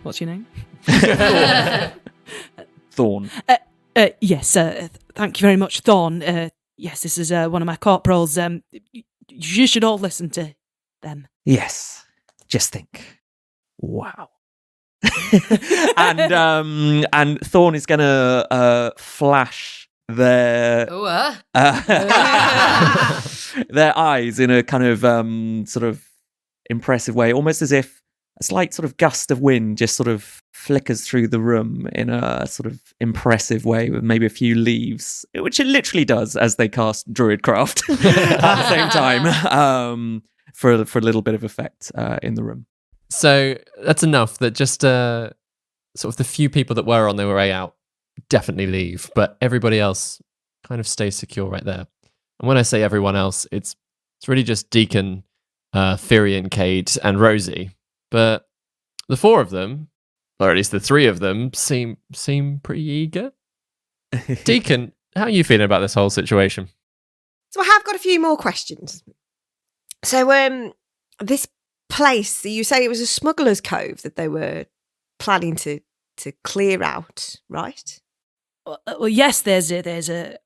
[SPEAKER 4] What's your name?
[SPEAKER 6] Thorn.
[SPEAKER 4] Yes, thank you very much, Thorn. Yes, this is one of my corporals. You should all listen to them.
[SPEAKER 6] Yes. Just think. Wow. and Thorn is gonna flash their their eyes in a kind of sort of impressive way, almost as if a slight sort of gust of wind just sort of flickers through the room in a sort of impressive way with maybe a few leaves, which it literally does as they cast Druidcraft at the same time, for a little bit of effect in the room.
[SPEAKER 1] So that's enough that just sort of the few people that were on their way out definitely leave, but everybody else kind of stays secure right there. And when I say everyone else, it's really just Deacon, Therian, Cade, and Rosie. But the four of them, or at least the three of them, seem pretty eager. Deacon, how are you feeling about this whole situation?
[SPEAKER 2] So I have got a few more questions. So this place, you say it was a smuggler's cove that they were planning to clear out, right?
[SPEAKER 4] Well, yes, there's a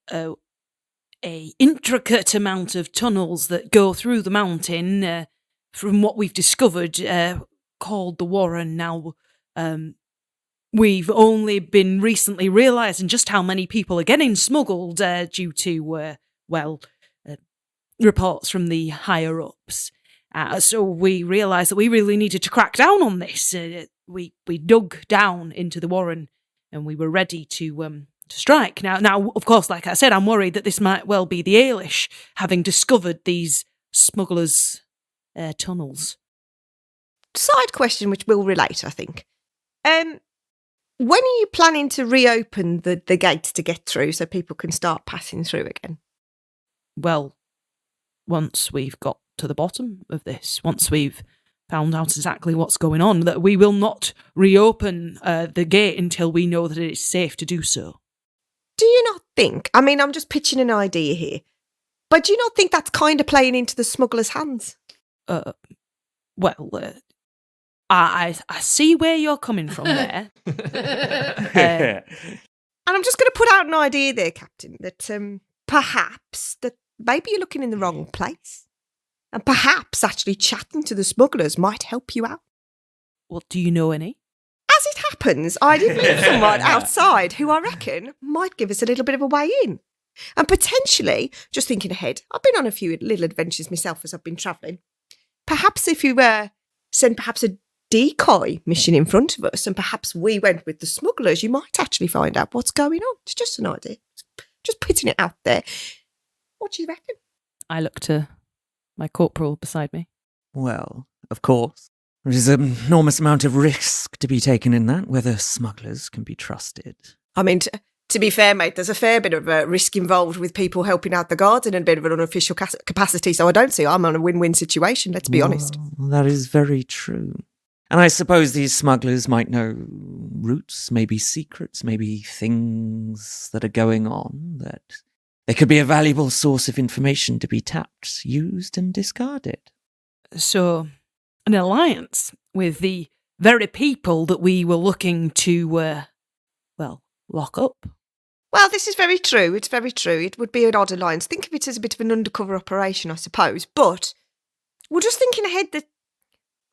[SPEAKER 4] intricate amount of tunnels that go through the mountain, from what we've discovered, called the Warren. Now, we've only been recently realising just how many people are getting smuggled due to, reports from the higher-ups. So we realised that we really needed to crack down on this. We dug down into the Warren and we were ready to strike. Now, of course, like I said, I'm worried that this might well be the Ailish having discovered these smugglers' tunnels.
[SPEAKER 2] Side question, which will relate, I think. When are you planning to reopen the gates to get through so people can start passing through again?
[SPEAKER 4] Well, once we've got to the bottom of this, once we've found out exactly what's going on, that we will not reopen the gate until we know that it is safe to do so.
[SPEAKER 2] Do you not think, I mean, I'm just pitching an idea here, but do you not think that's kind of playing into the smuggler's hands?
[SPEAKER 4] I see where you're coming from there.
[SPEAKER 2] And I'm just going to put out an idea there, Captain, that perhaps that maybe you're looking in the wrong place. And perhaps actually chatting to the smugglers might help you out.
[SPEAKER 4] Well, do you know any?
[SPEAKER 2] As it happens, I did meet someone outside who I reckon might give us a little bit of a way in. And potentially, just thinking ahead, I've been on a few little adventures myself as I've been travelling. Perhaps if you send perhaps a decoy mission in front of us and perhaps we went with the smugglers, you might actually find out what's going on. It's just an idea. Just putting it out there. What do you reckon?
[SPEAKER 4] I look to my corporal beside me.
[SPEAKER 6] Well, of course. There is an enormous amount of risk to be taken in that, whether smugglers can be trusted.
[SPEAKER 2] I mean, to be fair, mate, there's a fair bit of risk involved with people helping out the guards in a bit of an unofficial capacity, so I don't see I'm on a win-win situation, let's be honest.
[SPEAKER 6] That is very true. And I suppose these smugglers might know routes, maybe secrets, maybe things that are going on, that they could be a valuable source of information to be tapped, used and discarded.
[SPEAKER 4] So, an alliance with the very people that we were looking to, lock up.
[SPEAKER 2] Well, this is very true. It's very true. It would be an odd alliance. Think of it as a bit of an undercover operation, I suppose. But we're just thinking ahead that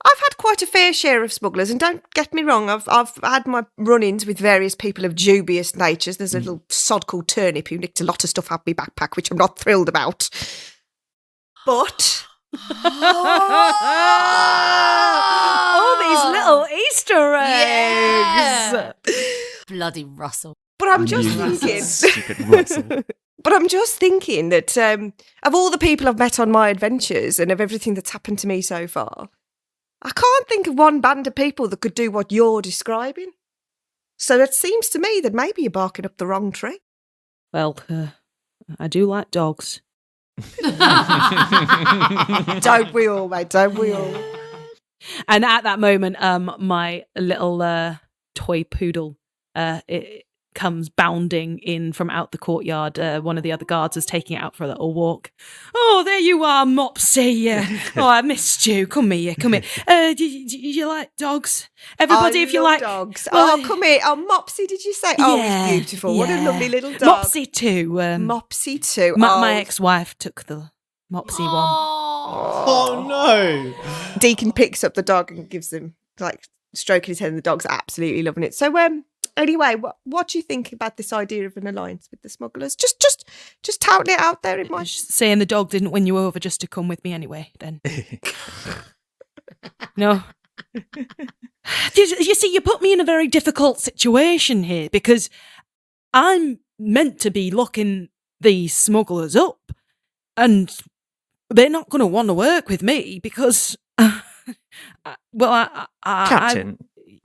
[SPEAKER 2] I've had quite a fair share of smugglers, and don't get me wrong, I've had my run-ins with various people of dubious natures. There's a little sod called Turnip who nicked a lot of stuff out of my backpack, which I'm not thrilled about. But
[SPEAKER 4] all these little Easter eggs!
[SPEAKER 5] Bloody Russell.
[SPEAKER 2] But I'm just thinking.
[SPEAKER 6] Stupid Russell.
[SPEAKER 2] But I'm just thinking that of all the people I've met on my adventures and of everything that's happened to me so far, I can't think of one band of people that could do what you're describing. So it seems to me that maybe you're barking up the wrong tree.
[SPEAKER 4] Well, I do like dogs.
[SPEAKER 2] Don't we all, mate? Don't we all?
[SPEAKER 4] And at that moment, my little toy poodle it comes bounding in from out the courtyard. One of the other guards is taking it out for a little walk. Oh, there you are, Mopsy. Oh, I missed you. Come here, come here. Do you like dogs? Everybody, if you like
[SPEAKER 2] dogs.
[SPEAKER 4] Well,
[SPEAKER 2] Come here. Oh, Mopsy, did you say? Oh, it's beautiful. What a lovely little dog.
[SPEAKER 4] Mopsy too.
[SPEAKER 2] Mopsy too.
[SPEAKER 4] My ex-wife took the Mopsy one.
[SPEAKER 3] Oh no!
[SPEAKER 2] Deacon picks up the dog and gives him, like, stroking his head, and the dog's absolutely loving it. So, anyway, what do you think about this idea of an alliance with the smugglers? Just touting it out there in my...
[SPEAKER 4] Saying the dog didn't win you over just to come with me anyway, then. No. You see, you put me in a very difficult situation here because I'm meant to be locking these smugglers up and they're not going to want to work with me because...
[SPEAKER 6] Captain,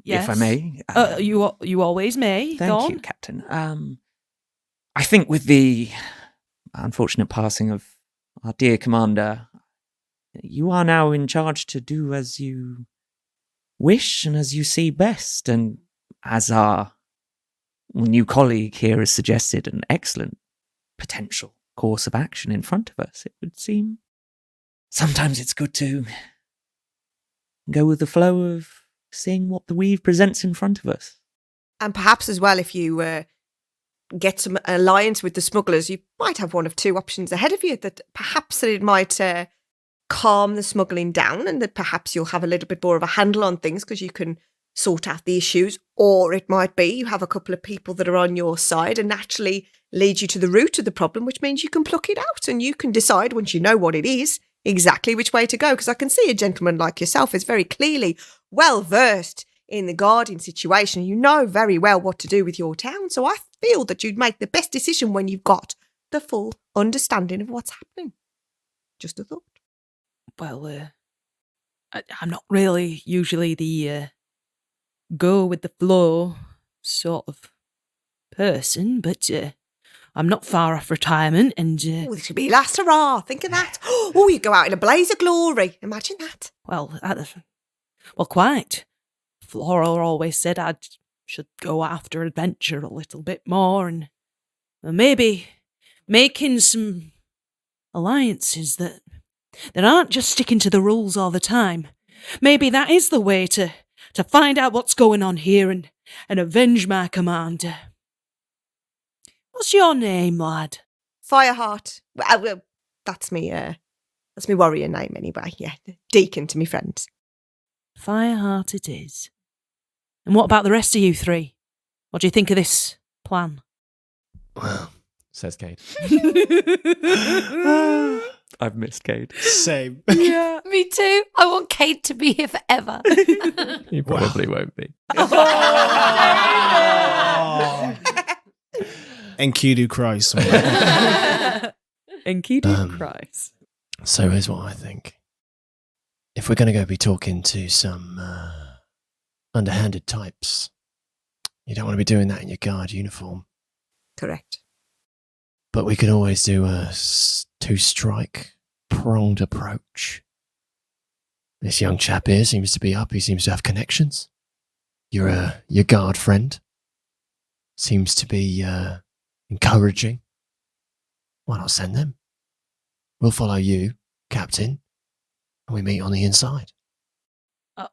[SPEAKER 4] yes.
[SPEAKER 6] if I may.
[SPEAKER 4] You always may.
[SPEAKER 6] Thank you, Captain. I think with the unfortunate passing of our dear commander, you are now in charge to do as you wish and as you see best. And as our new colleague here has suggested an excellent potential course of action in front of us, it would seem sometimes it's good to go with the flow of seeing what the weave presents in front of us.
[SPEAKER 2] And perhaps as well, if you get some alliance with the smugglers, you might have one of two options ahead of you, that perhaps that it might calm the smuggling down and that perhaps you'll have a little bit more of a handle on things because you can sort out the issues. Or it might be you have a couple of people that are on your side and naturally lead you to the root of the problem, which means you can pluck it out and you can decide once you know what it is exactly which way to go. Because I can see a gentleman like yourself is very clearly well versed in the guarding situation. You know very well what to do with your town. So I feel that you'd make the best decision when you've got the full understanding of what's happening. Just a thought.
[SPEAKER 4] Well, I'm not really usually the go with the flow sort of person, but I'm not far off retirement and...
[SPEAKER 2] this would be last hurrah. Think of that. Oh, you go out in a blaze of glory. Imagine that.
[SPEAKER 4] Well, quite. Flora always said I should go after adventure a little bit more and maybe making some alliances that aren't just sticking to the rules all the time. Maybe that is the way to find out what's going on here and avenge my commander. What's your name, lad?
[SPEAKER 2] Fireheart. Well, that's me. That's me warrior name anyway. Yeah, Deacon to me friends.
[SPEAKER 4] Fireheart it is. And what about the rest of you three? What do you think of this plan?
[SPEAKER 1] Well, says Cade.
[SPEAKER 6] I've missed Cade.
[SPEAKER 3] Same.
[SPEAKER 5] Yeah, me too. I want Kate to be here forever.
[SPEAKER 1] He probably won't be.
[SPEAKER 3] Enkidu cries somewhere.
[SPEAKER 4] Enkidu cries.
[SPEAKER 1] So here's what I think. If we're going to go be talking to some underhanded types, you don't want to be doing that in your guard uniform.
[SPEAKER 2] Correct.
[SPEAKER 1] But we could always do a two-strike, pronged approach. This young chap here seems to be up. He seems to have connections. Your guard friend seems to be encouraging. Why not send them? We'll follow you, Captain, and we meet on the inside.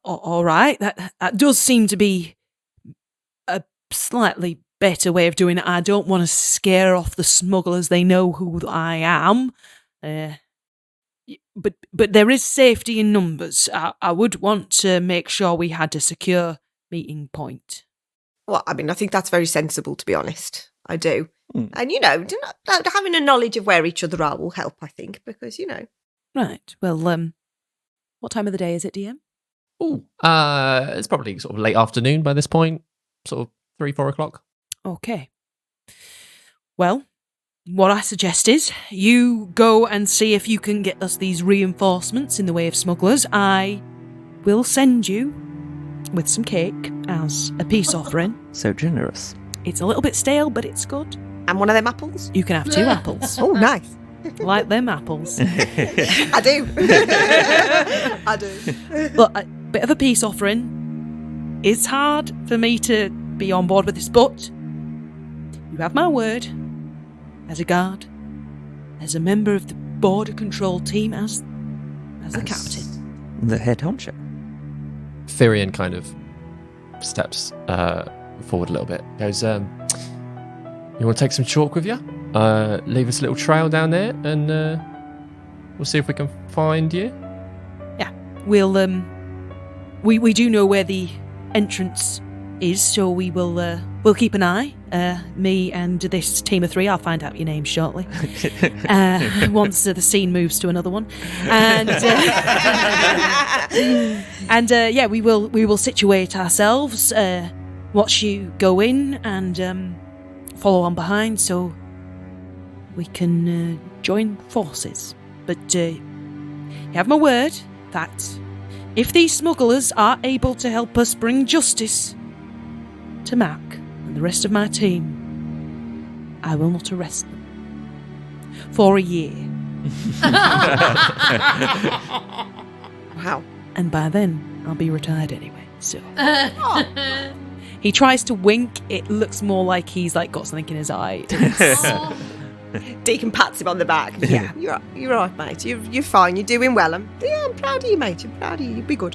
[SPEAKER 4] All right, that does seem to be a slightly better way of doing it. I don't want to scare off the smugglers. They know who I am. But there is safety in numbers. I would want to make sure we had a secure meeting point.
[SPEAKER 2] Well, I mean, I think that's very sensible, to be honest. I do.
[SPEAKER 6] Mm.
[SPEAKER 2] And, having a knowledge of where each other are will help, I think, because,
[SPEAKER 4] Right, well, what time of the day is it, DM?
[SPEAKER 1] Oh, it's probably sort of late afternoon by this point, sort of 3-4 o'clock.
[SPEAKER 4] Okay. Well, what I suggest is you go and see if you can get us these reinforcements in the way of smugglers. I will send you with some cake as a peace offering.
[SPEAKER 6] So generous.
[SPEAKER 4] It's a little bit stale, but it's good.
[SPEAKER 2] And one of them apples?
[SPEAKER 4] You can have 2 apples.
[SPEAKER 2] Oh, nice.
[SPEAKER 4] Like them apples.
[SPEAKER 2] I do. I do.
[SPEAKER 4] Look, a bit of a peace offering. It's hard for me to be on board with this, but you have my word. As a guard, as a member of the border control team, as a captain.
[SPEAKER 6] The head honcho.
[SPEAKER 1] Therian kind of steps forward a little bit. Goes, you want to take some chalk with you? Leave us a little trail down there, and we'll see if we can find you.
[SPEAKER 4] Yeah, we'll we do know where the entrance is, so we'll keep an eye. Me and this team of 3. I'll find out your names shortly. Once the scene moves to another one, and yeah, we will situate ourselves. Watch you go in and follow on behind, so we can join forces. But you have my word that if these smugglers are able to help us bring justice to Mac and the rest of my team, I will not arrest them for a year.
[SPEAKER 2] Wow.
[SPEAKER 4] And by then, I'll be retired anyway, so... He tries to wink. It looks more like he's got something in his eye.
[SPEAKER 2] Deacon pats him on the back. Yeah, you're all right, mate. You're fine. You're doing well. I'm proud of you, mate. I'm proud of you. You'll be good.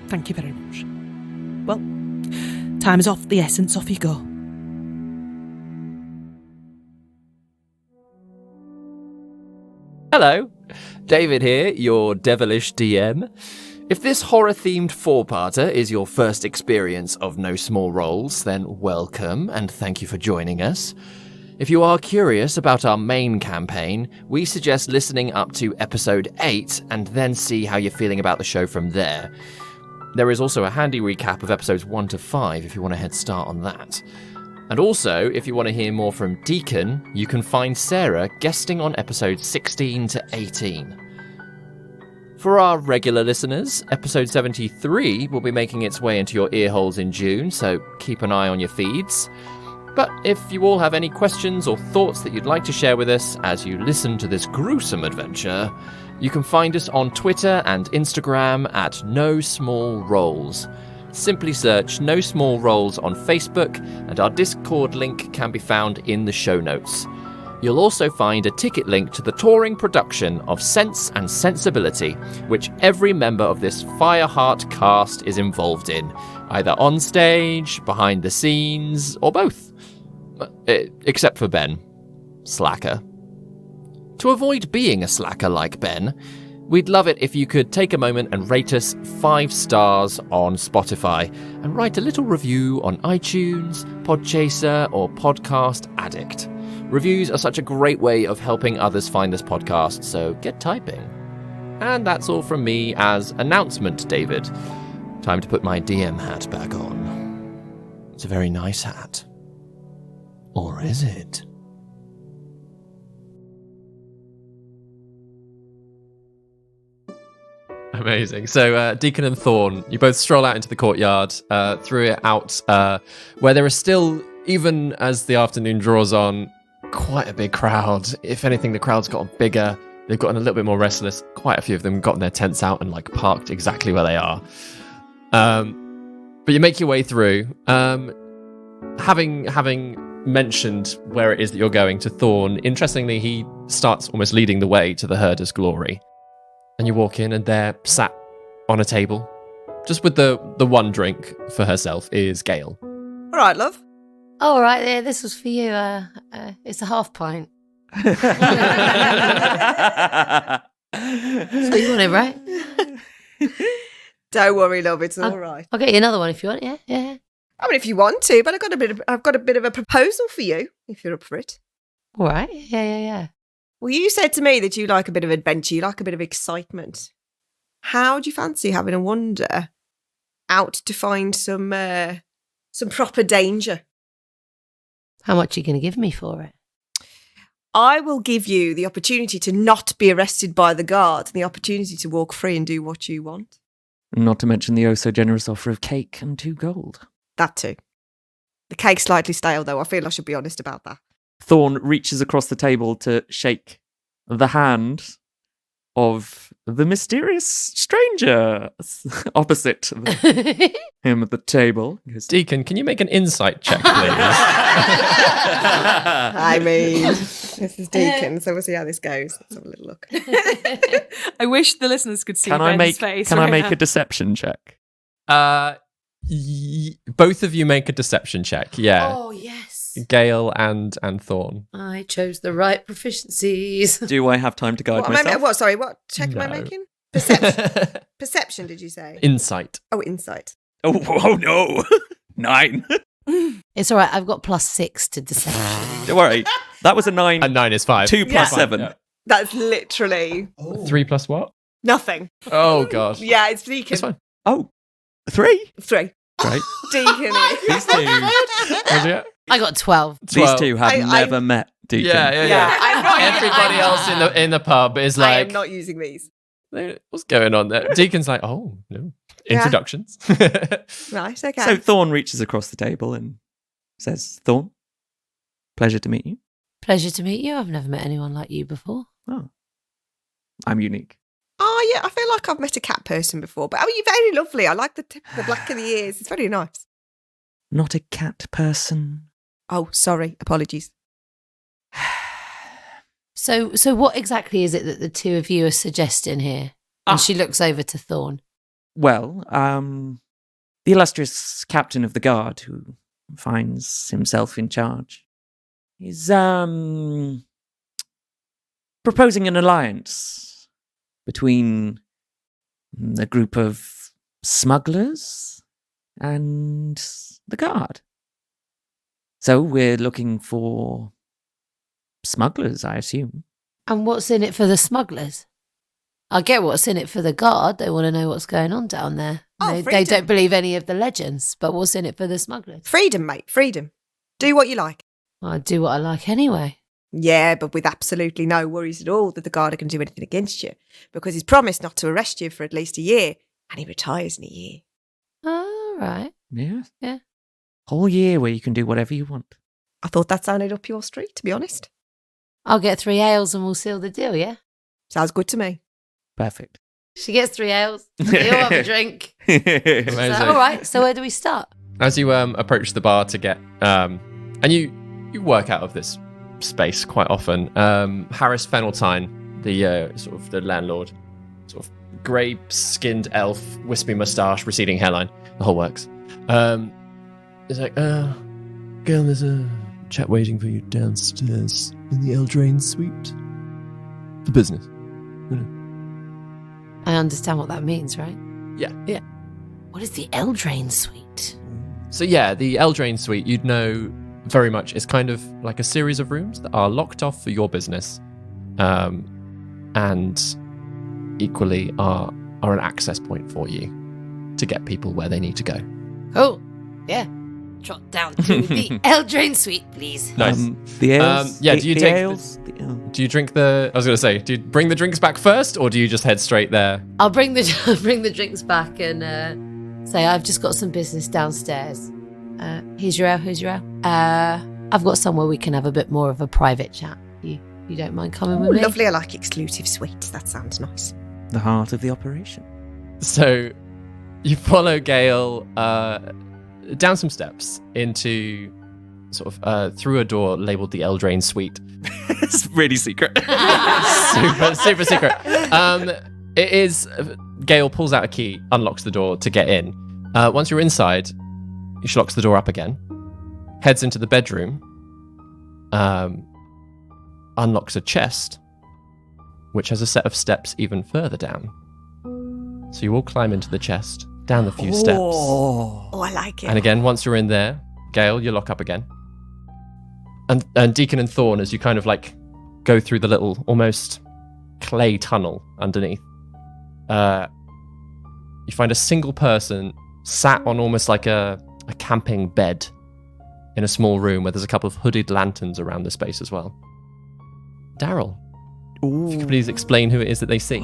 [SPEAKER 4] Thank you very much. Well, time is of the essence. Off you go.
[SPEAKER 1] Hello, David here, your devilish DM. If this horror-themed 4-parter is your first experience of No Small Roles, then welcome and thank you for joining us. If you are curious about our main campaign, we suggest listening up to episode 8 and then see how you're feeling about the show from there. There is also a handy recap of episodes 1 to 5 if you want a head start on that. And also, if you want to hear more from Deacon, you can find Sarah guesting on episodes 16 to 18. For our regular listeners, episode 73 will be making its way into your earholes in June, so keep an eye on your feeds. But if you all have any questions or thoughts that you'd like to share with us as you listen to this gruesome adventure, you can find us on Twitter and Instagram at No Small Roles. Simply search No Small Roles on Facebook, and our Discord link can be found in the show notes. You'll also find a ticket link to the touring production of Sense and Sensibility, which every member of this Fireheart cast is involved in, either on stage, behind the scenes, or both. Except for Ben. Slacker. To avoid being a slacker like Ben, we'd love it if you could take a moment and rate us 5 stars on Spotify and write a little review on iTunes, Podchaser, or Podcast Addict. Reviews are such a great way of helping others find this podcast, so get typing. And that's all from me as announcement, David. Time to put my DM hat back on. It's a very nice hat. Or is it? Amazing. So, Deacon and Thorn, you both stroll out into the courtyard, through it out, where there is still, even as the afternoon draws on, quite a big crowd. If anything, the crowd's gotten bigger. They've gotten a little bit more restless. Quite a few of them have gotten their tents out and parked exactly where they are. But you make your way through. Having mentioned where it is that you're going to Thorn, interestingly, he starts almost leading the way to the Herder's Glory. And you walk in, and there, sat on a table, just with the one drink for herself, is Gail.
[SPEAKER 2] All right, love.
[SPEAKER 5] Oh, all right, yeah, this was for you. It's a half pint. So you want it, right?
[SPEAKER 2] Don't worry, love. It's all right.
[SPEAKER 5] I'll get you another one if you want. Yeah, yeah.
[SPEAKER 2] I mean, if you want to, but I've got a bit of a proposal for you, if you're up for it.
[SPEAKER 5] All right. Yeah.
[SPEAKER 2] Well, you said to me that you like a bit of adventure, you like a bit of excitement. How do you fancy having a wander out to find some proper danger?
[SPEAKER 5] How much are you going to give me for it?
[SPEAKER 2] I will give you the opportunity to not be arrested by the guard and the opportunity to walk free and do what you want.
[SPEAKER 6] Not to mention the oh-so-generous offer of cake and 2 gold.
[SPEAKER 2] That too. The cake's slightly stale, though. I feel I should be honest about that.
[SPEAKER 6] Thorn reaches across the table to shake the hand of the mysterious stranger opposite him at the table. He goes,
[SPEAKER 1] Deacon, can you make an insight check, please?
[SPEAKER 2] I mean, this is Deacon, so we'll see how this goes. Let's have a little look.
[SPEAKER 4] I wish the listeners could see
[SPEAKER 6] Can I
[SPEAKER 4] Ben's face.
[SPEAKER 6] Can I
[SPEAKER 4] right
[SPEAKER 6] make
[SPEAKER 4] now.
[SPEAKER 6] a deception check?
[SPEAKER 1] Both of you make a deception check. Yeah.
[SPEAKER 5] Oh, yes.
[SPEAKER 1] Gale and Thorn.
[SPEAKER 5] I chose the right proficiencies.
[SPEAKER 6] Do I have time to guide myself?
[SPEAKER 2] What check am I
[SPEAKER 1] No.
[SPEAKER 2] making? Perception. Perception, did you say?
[SPEAKER 1] Insight.
[SPEAKER 2] Oh, insight.
[SPEAKER 6] Oh no. 9.
[SPEAKER 5] It's all right. I've got +6 to deception.
[SPEAKER 6] Don't worry. That was a 9.
[SPEAKER 1] A 9 is 5.
[SPEAKER 6] 2 plus
[SPEAKER 2] Yeah.
[SPEAKER 6] 7.
[SPEAKER 1] Yeah.
[SPEAKER 2] That's literally
[SPEAKER 1] 3 plus what?
[SPEAKER 2] nothing.
[SPEAKER 1] Oh, gosh.
[SPEAKER 2] Yeah, it's Deacon.
[SPEAKER 1] It's fine.
[SPEAKER 6] Oh, 3.
[SPEAKER 2] 3.
[SPEAKER 6] Right.
[SPEAKER 2] Deacon.
[SPEAKER 6] These two.
[SPEAKER 1] What'd you get?
[SPEAKER 5] I got 12.
[SPEAKER 6] These two have
[SPEAKER 2] I-
[SPEAKER 6] never met, Deacon.
[SPEAKER 1] Yeah.
[SPEAKER 2] I'm not-
[SPEAKER 1] Everybody else in the pub is
[SPEAKER 2] I
[SPEAKER 1] like,
[SPEAKER 2] am not using these.
[SPEAKER 1] what's going on there? Deacon's like, oh, no.
[SPEAKER 2] Yeah.
[SPEAKER 1] Introductions.
[SPEAKER 2] Right, okay.
[SPEAKER 6] So Thorn reaches across the table and says, Thorn, pleasure to meet you.
[SPEAKER 5] Pleasure to meet you. I've never met anyone like you before.
[SPEAKER 6] Oh, I'm unique.
[SPEAKER 2] Oh, yeah, I feel like I've met a cat person before, but you're very lovely. I like the tip, the black of the ears. It's very nice.
[SPEAKER 6] Not a cat person.
[SPEAKER 2] Oh, sorry. Apologies.
[SPEAKER 5] So what exactly is it that the two of you are suggesting here? And she looks over to Thorn.
[SPEAKER 6] Well, the illustrious captain of the guard who finds himself in charge is proposing an alliance between the group of smugglers and the guard. So we're looking for smugglers, I assume.
[SPEAKER 5] And what's in it for the smugglers? I get what's in it for the guard. They want to know what's going on down there.
[SPEAKER 2] Oh,
[SPEAKER 5] They
[SPEAKER 2] freedom.
[SPEAKER 5] don't believe any of the legends, but what's in it for the smugglers?
[SPEAKER 2] Freedom, mate. Freedom. Do what you like.
[SPEAKER 5] I do what I like anyway.
[SPEAKER 2] Yeah, but with absolutely no worries at all that the guard are going to do anything against you, because he's promised not to arrest you for at least a year, and he retires in a year.
[SPEAKER 5] All right.
[SPEAKER 6] Yeah.
[SPEAKER 5] Yeah.
[SPEAKER 6] Whole year where you can do whatever you want.
[SPEAKER 2] I thought that sounded up your street, to be honest.
[SPEAKER 5] I'll get 3 ales and we'll seal the deal, yeah?
[SPEAKER 2] Sounds good to me.
[SPEAKER 6] Perfect.
[SPEAKER 5] She gets 3 ales. You all have a drink. So,
[SPEAKER 1] Amazing.
[SPEAKER 5] all right, so where do we start?
[SPEAKER 1] As you approach the bar to get, and you work out of this space quite often. Harris Feneltine, the sort of the landlord, sort of grey-skinned elf, wispy moustache, receding hairline, the whole works. He's like, girl, there's a chat waiting for you downstairs in the Eldraine suite. For business.
[SPEAKER 5] I understand what that means, right?
[SPEAKER 1] Yeah.
[SPEAKER 5] What is the Eldraine suite?
[SPEAKER 1] So yeah, the Eldraine suite, you'd know very much, is kind of like a series of rooms that are locked off for your business, and equally are an access point for you to get people where they need to go.
[SPEAKER 5] Cool. Yeah. Trot down to the Eldraine suite, please.
[SPEAKER 1] Nice.
[SPEAKER 6] The ales.
[SPEAKER 1] Yeah,
[SPEAKER 6] the,
[SPEAKER 1] do you
[SPEAKER 6] the
[SPEAKER 1] take
[SPEAKER 6] ales?
[SPEAKER 1] Do you drink the? I was going to say, do you bring the drinks back first, or do you just head straight there?
[SPEAKER 5] I'll bring the drinks back and say I've just got some business downstairs. Here's your ale. I've got somewhere we can have a bit more of a private chat. You don't mind coming
[SPEAKER 2] Oh,
[SPEAKER 5] with me?
[SPEAKER 2] lovely. I like exclusive suites. That sounds nice.
[SPEAKER 6] The heart of the operation.
[SPEAKER 1] So you follow Gale down some steps into sort of through a door labeled the Eldraine suite.
[SPEAKER 6] It's really secret.
[SPEAKER 1] super secret. It is. Gale pulls out a key, unlocks the door to get in. Once you're inside, she locks the door up again, heads into the bedroom, unlocks a chest, which has a set of steps even further down. So you all climb into the chest, down the few steps.
[SPEAKER 2] Oh, I like it.
[SPEAKER 1] And again, once you're in there, Gale, you lock up again. And Deacon and Thorn, as you kind of like go through the little almost clay tunnel underneath, you find a single person sat on almost like a camping bed in a small room where there's a couple of hooded lanterns around the space as well. Daryl, if you could please explain who it is that they see.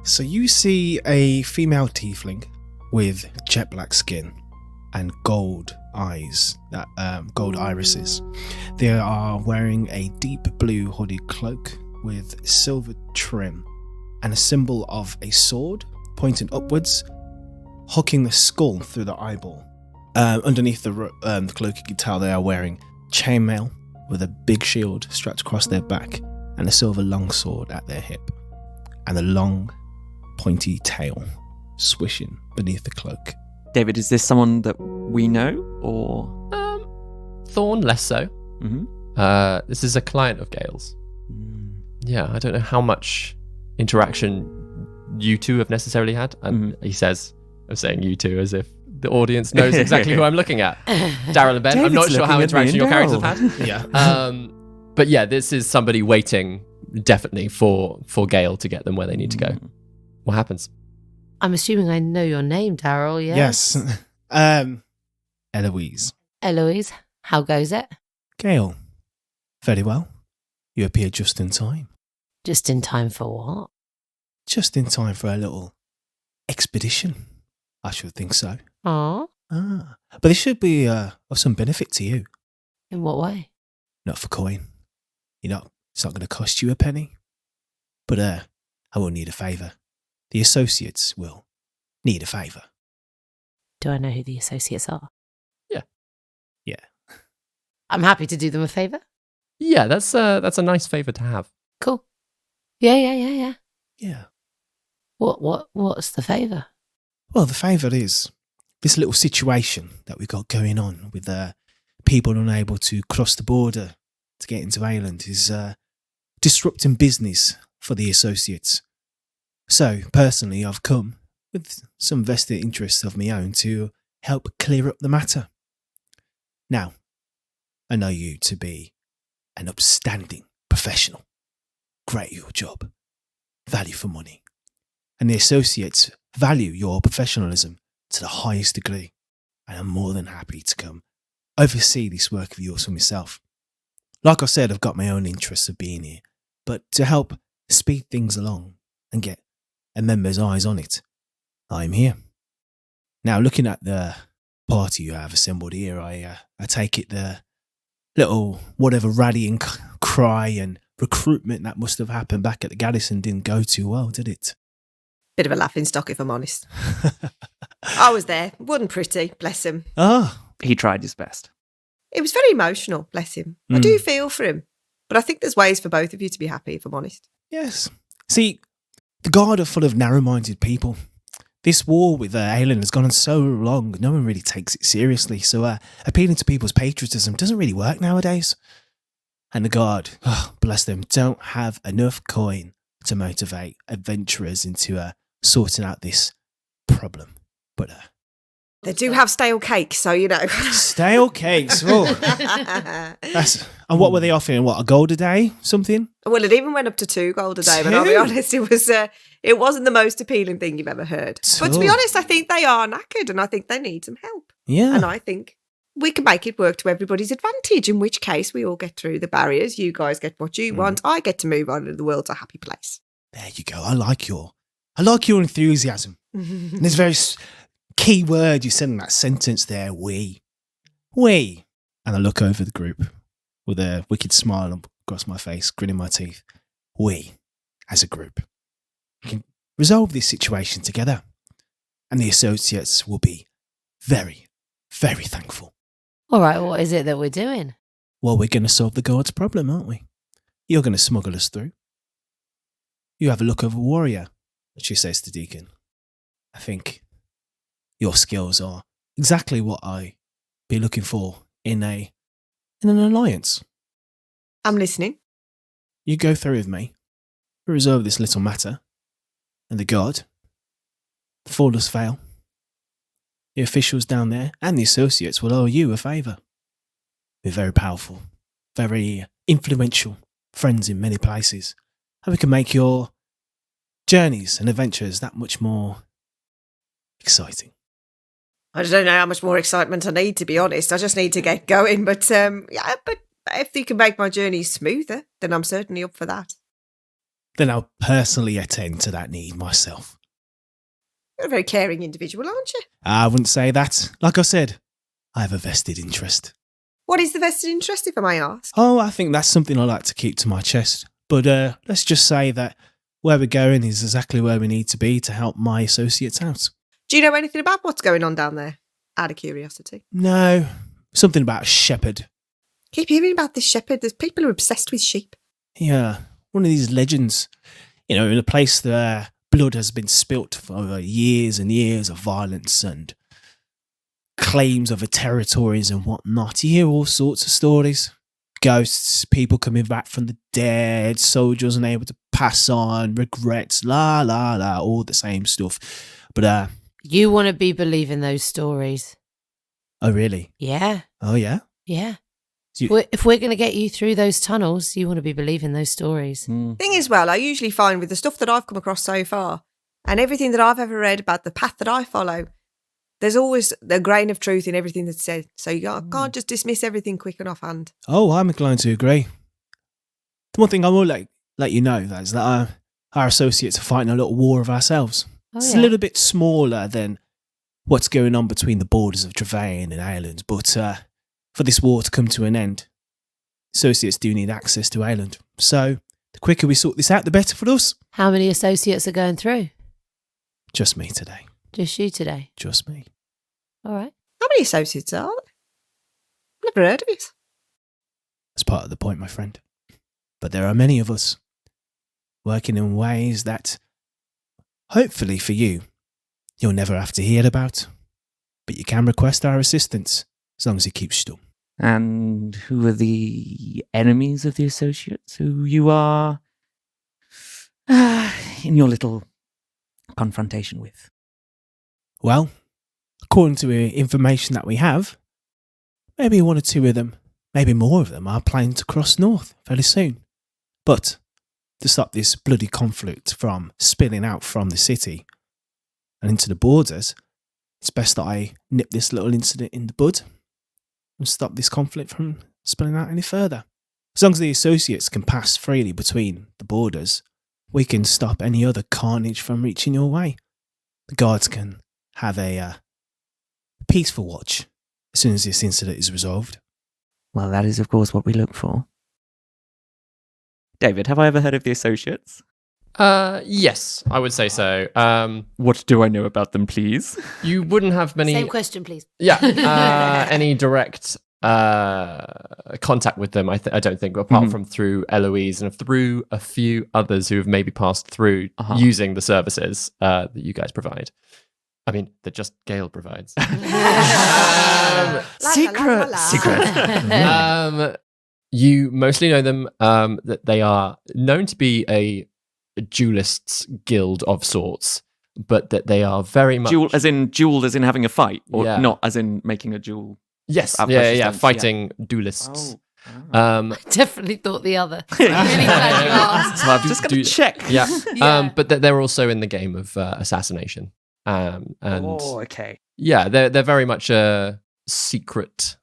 [SPEAKER 3] So you see a female tiefling with jet black skin and gold eyes, gold irises. They are wearing a deep blue hooded cloak with silver trim and a symbol of a sword pointing upwards, hooking the skull through the eyeball. Underneath the cloak, you can tell they are wearing chainmail with a big shield strapped across their back and a silver longsword at their hip, and a long, pointy tail swishing beneath the cloak.
[SPEAKER 6] David, is this someone that we know, or?
[SPEAKER 1] Thorn, less so.
[SPEAKER 6] Mm-hmm.
[SPEAKER 1] This is a client of Gale's. Yeah, I don't know how much interaction you two have necessarily had. And he says, I'm saying you two as if the audience knows exactly who I'm looking at. Daryl and Ben.
[SPEAKER 6] David's
[SPEAKER 1] I'm not sure how
[SPEAKER 6] looking at me
[SPEAKER 1] interaction your
[SPEAKER 6] and
[SPEAKER 1] characters
[SPEAKER 6] Daryl.
[SPEAKER 1] have had.
[SPEAKER 3] Yeah.
[SPEAKER 1] But yeah, this is somebody waiting definitely for Gale to get them where they need to go. What happens?
[SPEAKER 5] I'm assuming I know your name, Daryl, yes?
[SPEAKER 3] Yes. Eloise.
[SPEAKER 5] Eloise, how goes it?
[SPEAKER 3] Gale. Very well. You appear just in time.
[SPEAKER 5] Just in time for what?
[SPEAKER 3] Just in time for a little expedition. I should think so.
[SPEAKER 5] Aw,
[SPEAKER 3] But this should be of some benefit to you.
[SPEAKER 5] in what way?
[SPEAKER 3] Not for coin. It's not going to cost you a penny. But I will need a favour. The associates will need a favour.
[SPEAKER 5] Do I know who the associates are?
[SPEAKER 1] Yeah.
[SPEAKER 3] Yeah.
[SPEAKER 5] I'm happy to do them a favour.
[SPEAKER 1] Yeah, that's a nice favour to have.
[SPEAKER 5] Cool. Yeah.
[SPEAKER 3] Yeah.
[SPEAKER 5] What's the favour?
[SPEAKER 3] Well, the favour is this little situation that we've got going on with people unable to cross the border to get into Ireland is disrupting business for the associates. So, personally, I've come with some vested interests of my own to help clear up the matter. Now, I know you to be an upstanding professional, great at your job, value for money, and the associates value your professionalism to the highest degree, and I'm more than happy to come oversee this work of yours for myself. Like I said, I've got my own interests of being here, but to help speed things along and get a member's eyes on it, I'm here. Now, looking at the party you have assembled here, I take it the little whatever rallying cry and recruitment that must have happened back at the garrison didn't go too well, did it?
[SPEAKER 2] Bit of a laughing stock, if I'm honest. I was there. Wasn't pretty, bless him.
[SPEAKER 6] He tried his best.
[SPEAKER 2] It was very emotional, bless him. I do feel for him. But I think there's ways for both of you to be happy, if I'm honest.
[SPEAKER 3] Yes. See, the Guard are full of narrow-minded people. This war with Aelin has gone on so long, no one really takes it seriously. So appealing to people's patriotism doesn't really work nowadays. And the Guard, bless them, don't have enough coin to motivate adventurers into sorting out this problem. But
[SPEAKER 2] They do have stale cake, so you know.
[SPEAKER 3] stale cakes. Oh. And what were they offering? What, a gold a day? Something?
[SPEAKER 2] Well, it even went up to 2 gold a day, but I'll be
[SPEAKER 3] 2?
[SPEAKER 2] honest, it wasn't the most appealing thing you've ever heard. But to be
[SPEAKER 3] 2?
[SPEAKER 2] honest, I think they are knackered and I think they need some help.
[SPEAKER 3] Yeah.
[SPEAKER 2] And I think we can make it work to everybody's advantage, in which case we all get through the barriers. You guys get what you want. I get to move on and the world's a happy place.
[SPEAKER 3] There you go. I like your enthusiasm. And there's a very key word you said in that sentence there, we. And I look over the group with a wicked smile across my face, gritting my teeth. We, as a group, can resolve this situation together. And the associates will be very, very thankful.
[SPEAKER 5] All right, what is it that we're doing?
[SPEAKER 3] Well, we're going to solve the Guard's problem, aren't we? You're going to smuggle us through. You have a look of a warrior, she says to Deacon. I think your skills are exactly what I be looking for in an alliance.
[SPEAKER 2] I'm listening.
[SPEAKER 3] You go through with me. We resolve this little matter. And the Guard, fall us fail, the officials down there and the associates will owe you a favour. We're very powerful, very influential friends in many places. And we can make your journeys and adventures that much more exciting.
[SPEAKER 2] I don't know how much more excitement I need, to be honest. I just need to get going. But If you can make my journey smoother, then I'm certainly up for that.
[SPEAKER 3] Then I'll personally attend to that need myself.
[SPEAKER 2] You're a very caring individual, aren't you?
[SPEAKER 3] I wouldn't say that. Like I said, I have a vested interest.
[SPEAKER 2] What is the vested interest, if I may ask?
[SPEAKER 3] Oh, I think that's something I like to keep to my chest. But let's just say that where we're going is exactly where we need to be to help my associates out.
[SPEAKER 2] Do you know anything about what's going on down there? Out of curiosity.
[SPEAKER 3] No, something about a shepherd.
[SPEAKER 2] Keep hearing about this shepherd. There's people who are obsessed with sheep.
[SPEAKER 3] Yeah, one of these legends. You know, in a place where blood has been spilt for over years and years of violence and claims of territories and whatnot. You hear all sorts of stories. Ghosts, people coming back from the dead, soldiers unable to pass on, regrets, la la la, all the same stuff. But
[SPEAKER 5] You want to be believing those stories.
[SPEAKER 3] oh really?
[SPEAKER 5] Yeah.
[SPEAKER 3] Oh yeah?
[SPEAKER 5] Yeah.
[SPEAKER 3] You-
[SPEAKER 5] If we're going to get you through those tunnels, you want to be believing those stories.
[SPEAKER 2] Thing is, well, I usually find with the stuff that I've come across so far and everything that I've ever read about the path that I follow, there's always a grain of truth in everything that's said. So you can't just dismiss everything quick and offhand.
[SPEAKER 3] Oh, I'm inclined to agree. The one thing I will let you know is that our associates are fighting a little war of ourselves.
[SPEAKER 5] Oh,
[SPEAKER 3] It's
[SPEAKER 5] yeah.
[SPEAKER 3] a little bit smaller than what's going on between the borders of Travaine and Ireland, but for this war to come to an end, associates do need access to Ireland. So the quicker we sort this out, the better for us.
[SPEAKER 5] How many associates are going through?
[SPEAKER 3] Just me today.
[SPEAKER 5] Just you today.
[SPEAKER 3] Just me.
[SPEAKER 5] All right.
[SPEAKER 2] How many associates are there? Never heard of it.
[SPEAKER 3] That's part of the point, my friend. But there are many of us working in ways that, hopefully for you, you'll never have to hear about. But you can request our assistance as long as you keep still.
[SPEAKER 6] And who are the enemies of the associates who you are in your little confrontation with?
[SPEAKER 3] Well, according to information that we have, maybe one or two of them, maybe more of them, are planning to cross north fairly soon. But to stop this bloody conflict from spilling out from the city and into the borders, it's best that I nip this little incident in the bud and stop this conflict from spilling out any further. As long as the associates can pass freely between the borders, we can stop any other carnage from reaching your way. The guards can have a peaceful watch as soon as this incident is resolved.
[SPEAKER 6] Well, that is, of course, what we look for. David, have I ever heard of the associates?
[SPEAKER 1] Yes, I would say so.
[SPEAKER 6] What do I know about them, please?
[SPEAKER 1] You wouldn't have many.
[SPEAKER 5] Same question, please.
[SPEAKER 1] Yeah, any direct contact with them. I don't think, apart from through Eloise and through a few others who have maybe passed through using the services that you guys provide. I mean, that just Gale provides. Secret. You mostly know them. That they are known to be a duelists guild of sorts, but that they are very much
[SPEAKER 6] Duel, as in having a fight, or
[SPEAKER 1] Yeah.
[SPEAKER 6] not as in making a duel.
[SPEAKER 1] Yes,
[SPEAKER 6] Our
[SPEAKER 1] yeah,
[SPEAKER 6] precious
[SPEAKER 1] yeah,
[SPEAKER 6] stones,
[SPEAKER 1] fighting duelists.
[SPEAKER 5] I definitely thought the other. I'm really glad you asked.
[SPEAKER 6] So I've just got to check.
[SPEAKER 1] Yeah.
[SPEAKER 5] Yeah.
[SPEAKER 1] But they're also in the game of assassination. And
[SPEAKER 6] okay.
[SPEAKER 1] yeah, they're very much a secret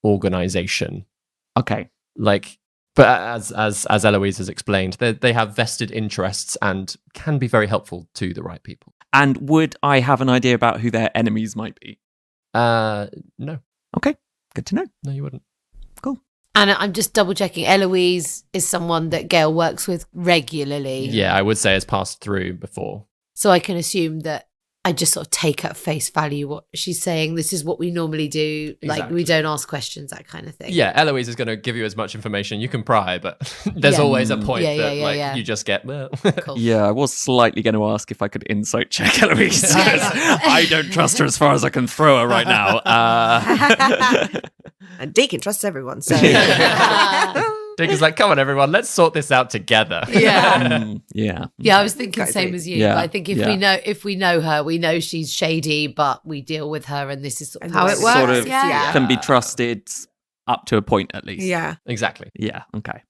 [SPEAKER 1] organization.
[SPEAKER 6] Okay.
[SPEAKER 1] Like, but as Eloise has explained, they have vested interests and can be very helpful to the right people.
[SPEAKER 6] And would I have an idea about who their enemies might be?
[SPEAKER 1] No,
[SPEAKER 6] Okay. Good to know.
[SPEAKER 1] no, you wouldn't.
[SPEAKER 5] And I'm just double checking. Eloise is someone that Gail works with regularly.
[SPEAKER 1] Yeah, I would say has passed through before.
[SPEAKER 5] So I can assume that I just sort of take at face value what she's saying. This is what we normally do. Like,
[SPEAKER 1] Exactly.
[SPEAKER 5] we don't ask questions, that kind of thing.
[SPEAKER 1] Yeah, Eloise is going to give you as much information. You can pry, but there's
[SPEAKER 5] Yeah.
[SPEAKER 1] always a point
[SPEAKER 5] Yeah,
[SPEAKER 1] that
[SPEAKER 5] yeah.
[SPEAKER 1] you just get. Well.
[SPEAKER 5] Cool.
[SPEAKER 6] Yeah, I was slightly going to ask if I could insight check Eloise. 'Cause I don't trust her as far as I can throw her right now.
[SPEAKER 2] And Deacon trusts everyone, so.
[SPEAKER 1] Dick is like, come on, everyone, let's sort this out together.
[SPEAKER 5] Yeah.
[SPEAKER 6] Yeah.
[SPEAKER 5] Yeah, I was thinking
[SPEAKER 2] Crazy.
[SPEAKER 5] same as you.
[SPEAKER 6] Yeah,
[SPEAKER 5] But I think if we know her, we know she's shady, but we deal with her, and this is sort of
[SPEAKER 2] And
[SPEAKER 5] how it
[SPEAKER 2] sort
[SPEAKER 5] works.
[SPEAKER 6] Sort of
[SPEAKER 5] yeah.
[SPEAKER 6] can be trusted up to a point at least.
[SPEAKER 2] Yeah.
[SPEAKER 1] Exactly.
[SPEAKER 6] Yeah. Okay.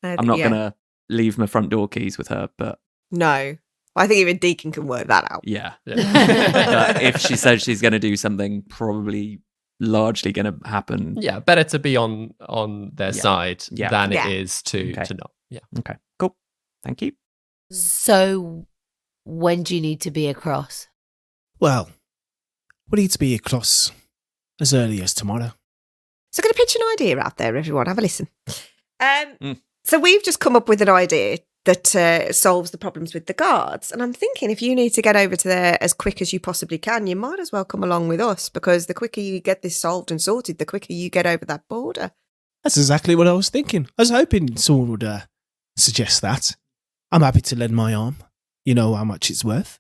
[SPEAKER 6] I'm not
[SPEAKER 2] Yeah.
[SPEAKER 6] going to leave my front door keys with her, but
[SPEAKER 2] No. I think even Deacon can work that out.
[SPEAKER 6] yeah.
[SPEAKER 1] Yeah.
[SPEAKER 6] But if she says she's going to do something, probably largely going to happen.
[SPEAKER 1] Yeah, better to be on their side than
[SPEAKER 2] Yeah.
[SPEAKER 1] it is to not. Yeah.
[SPEAKER 6] Okay, cool. Thank you.
[SPEAKER 5] So, when do you need to be across?
[SPEAKER 3] Well, we need to be across as early as tomorrow.
[SPEAKER 2] So I'm going to pitch an idea out there, everyone. Have a listen. So we've just come up with an idea that solves the problems with the guards. And I'm thinking if you need to get over to there as quick as you possibly can, you might as well come along with us, because the quicker you get this solved and sorted, the quicker you get over that border.
[SPEAKER 3] That's exactly what I was thinking. I was hoping someone would suggest that. I'm happy to lend my arm. You know how much it's worth.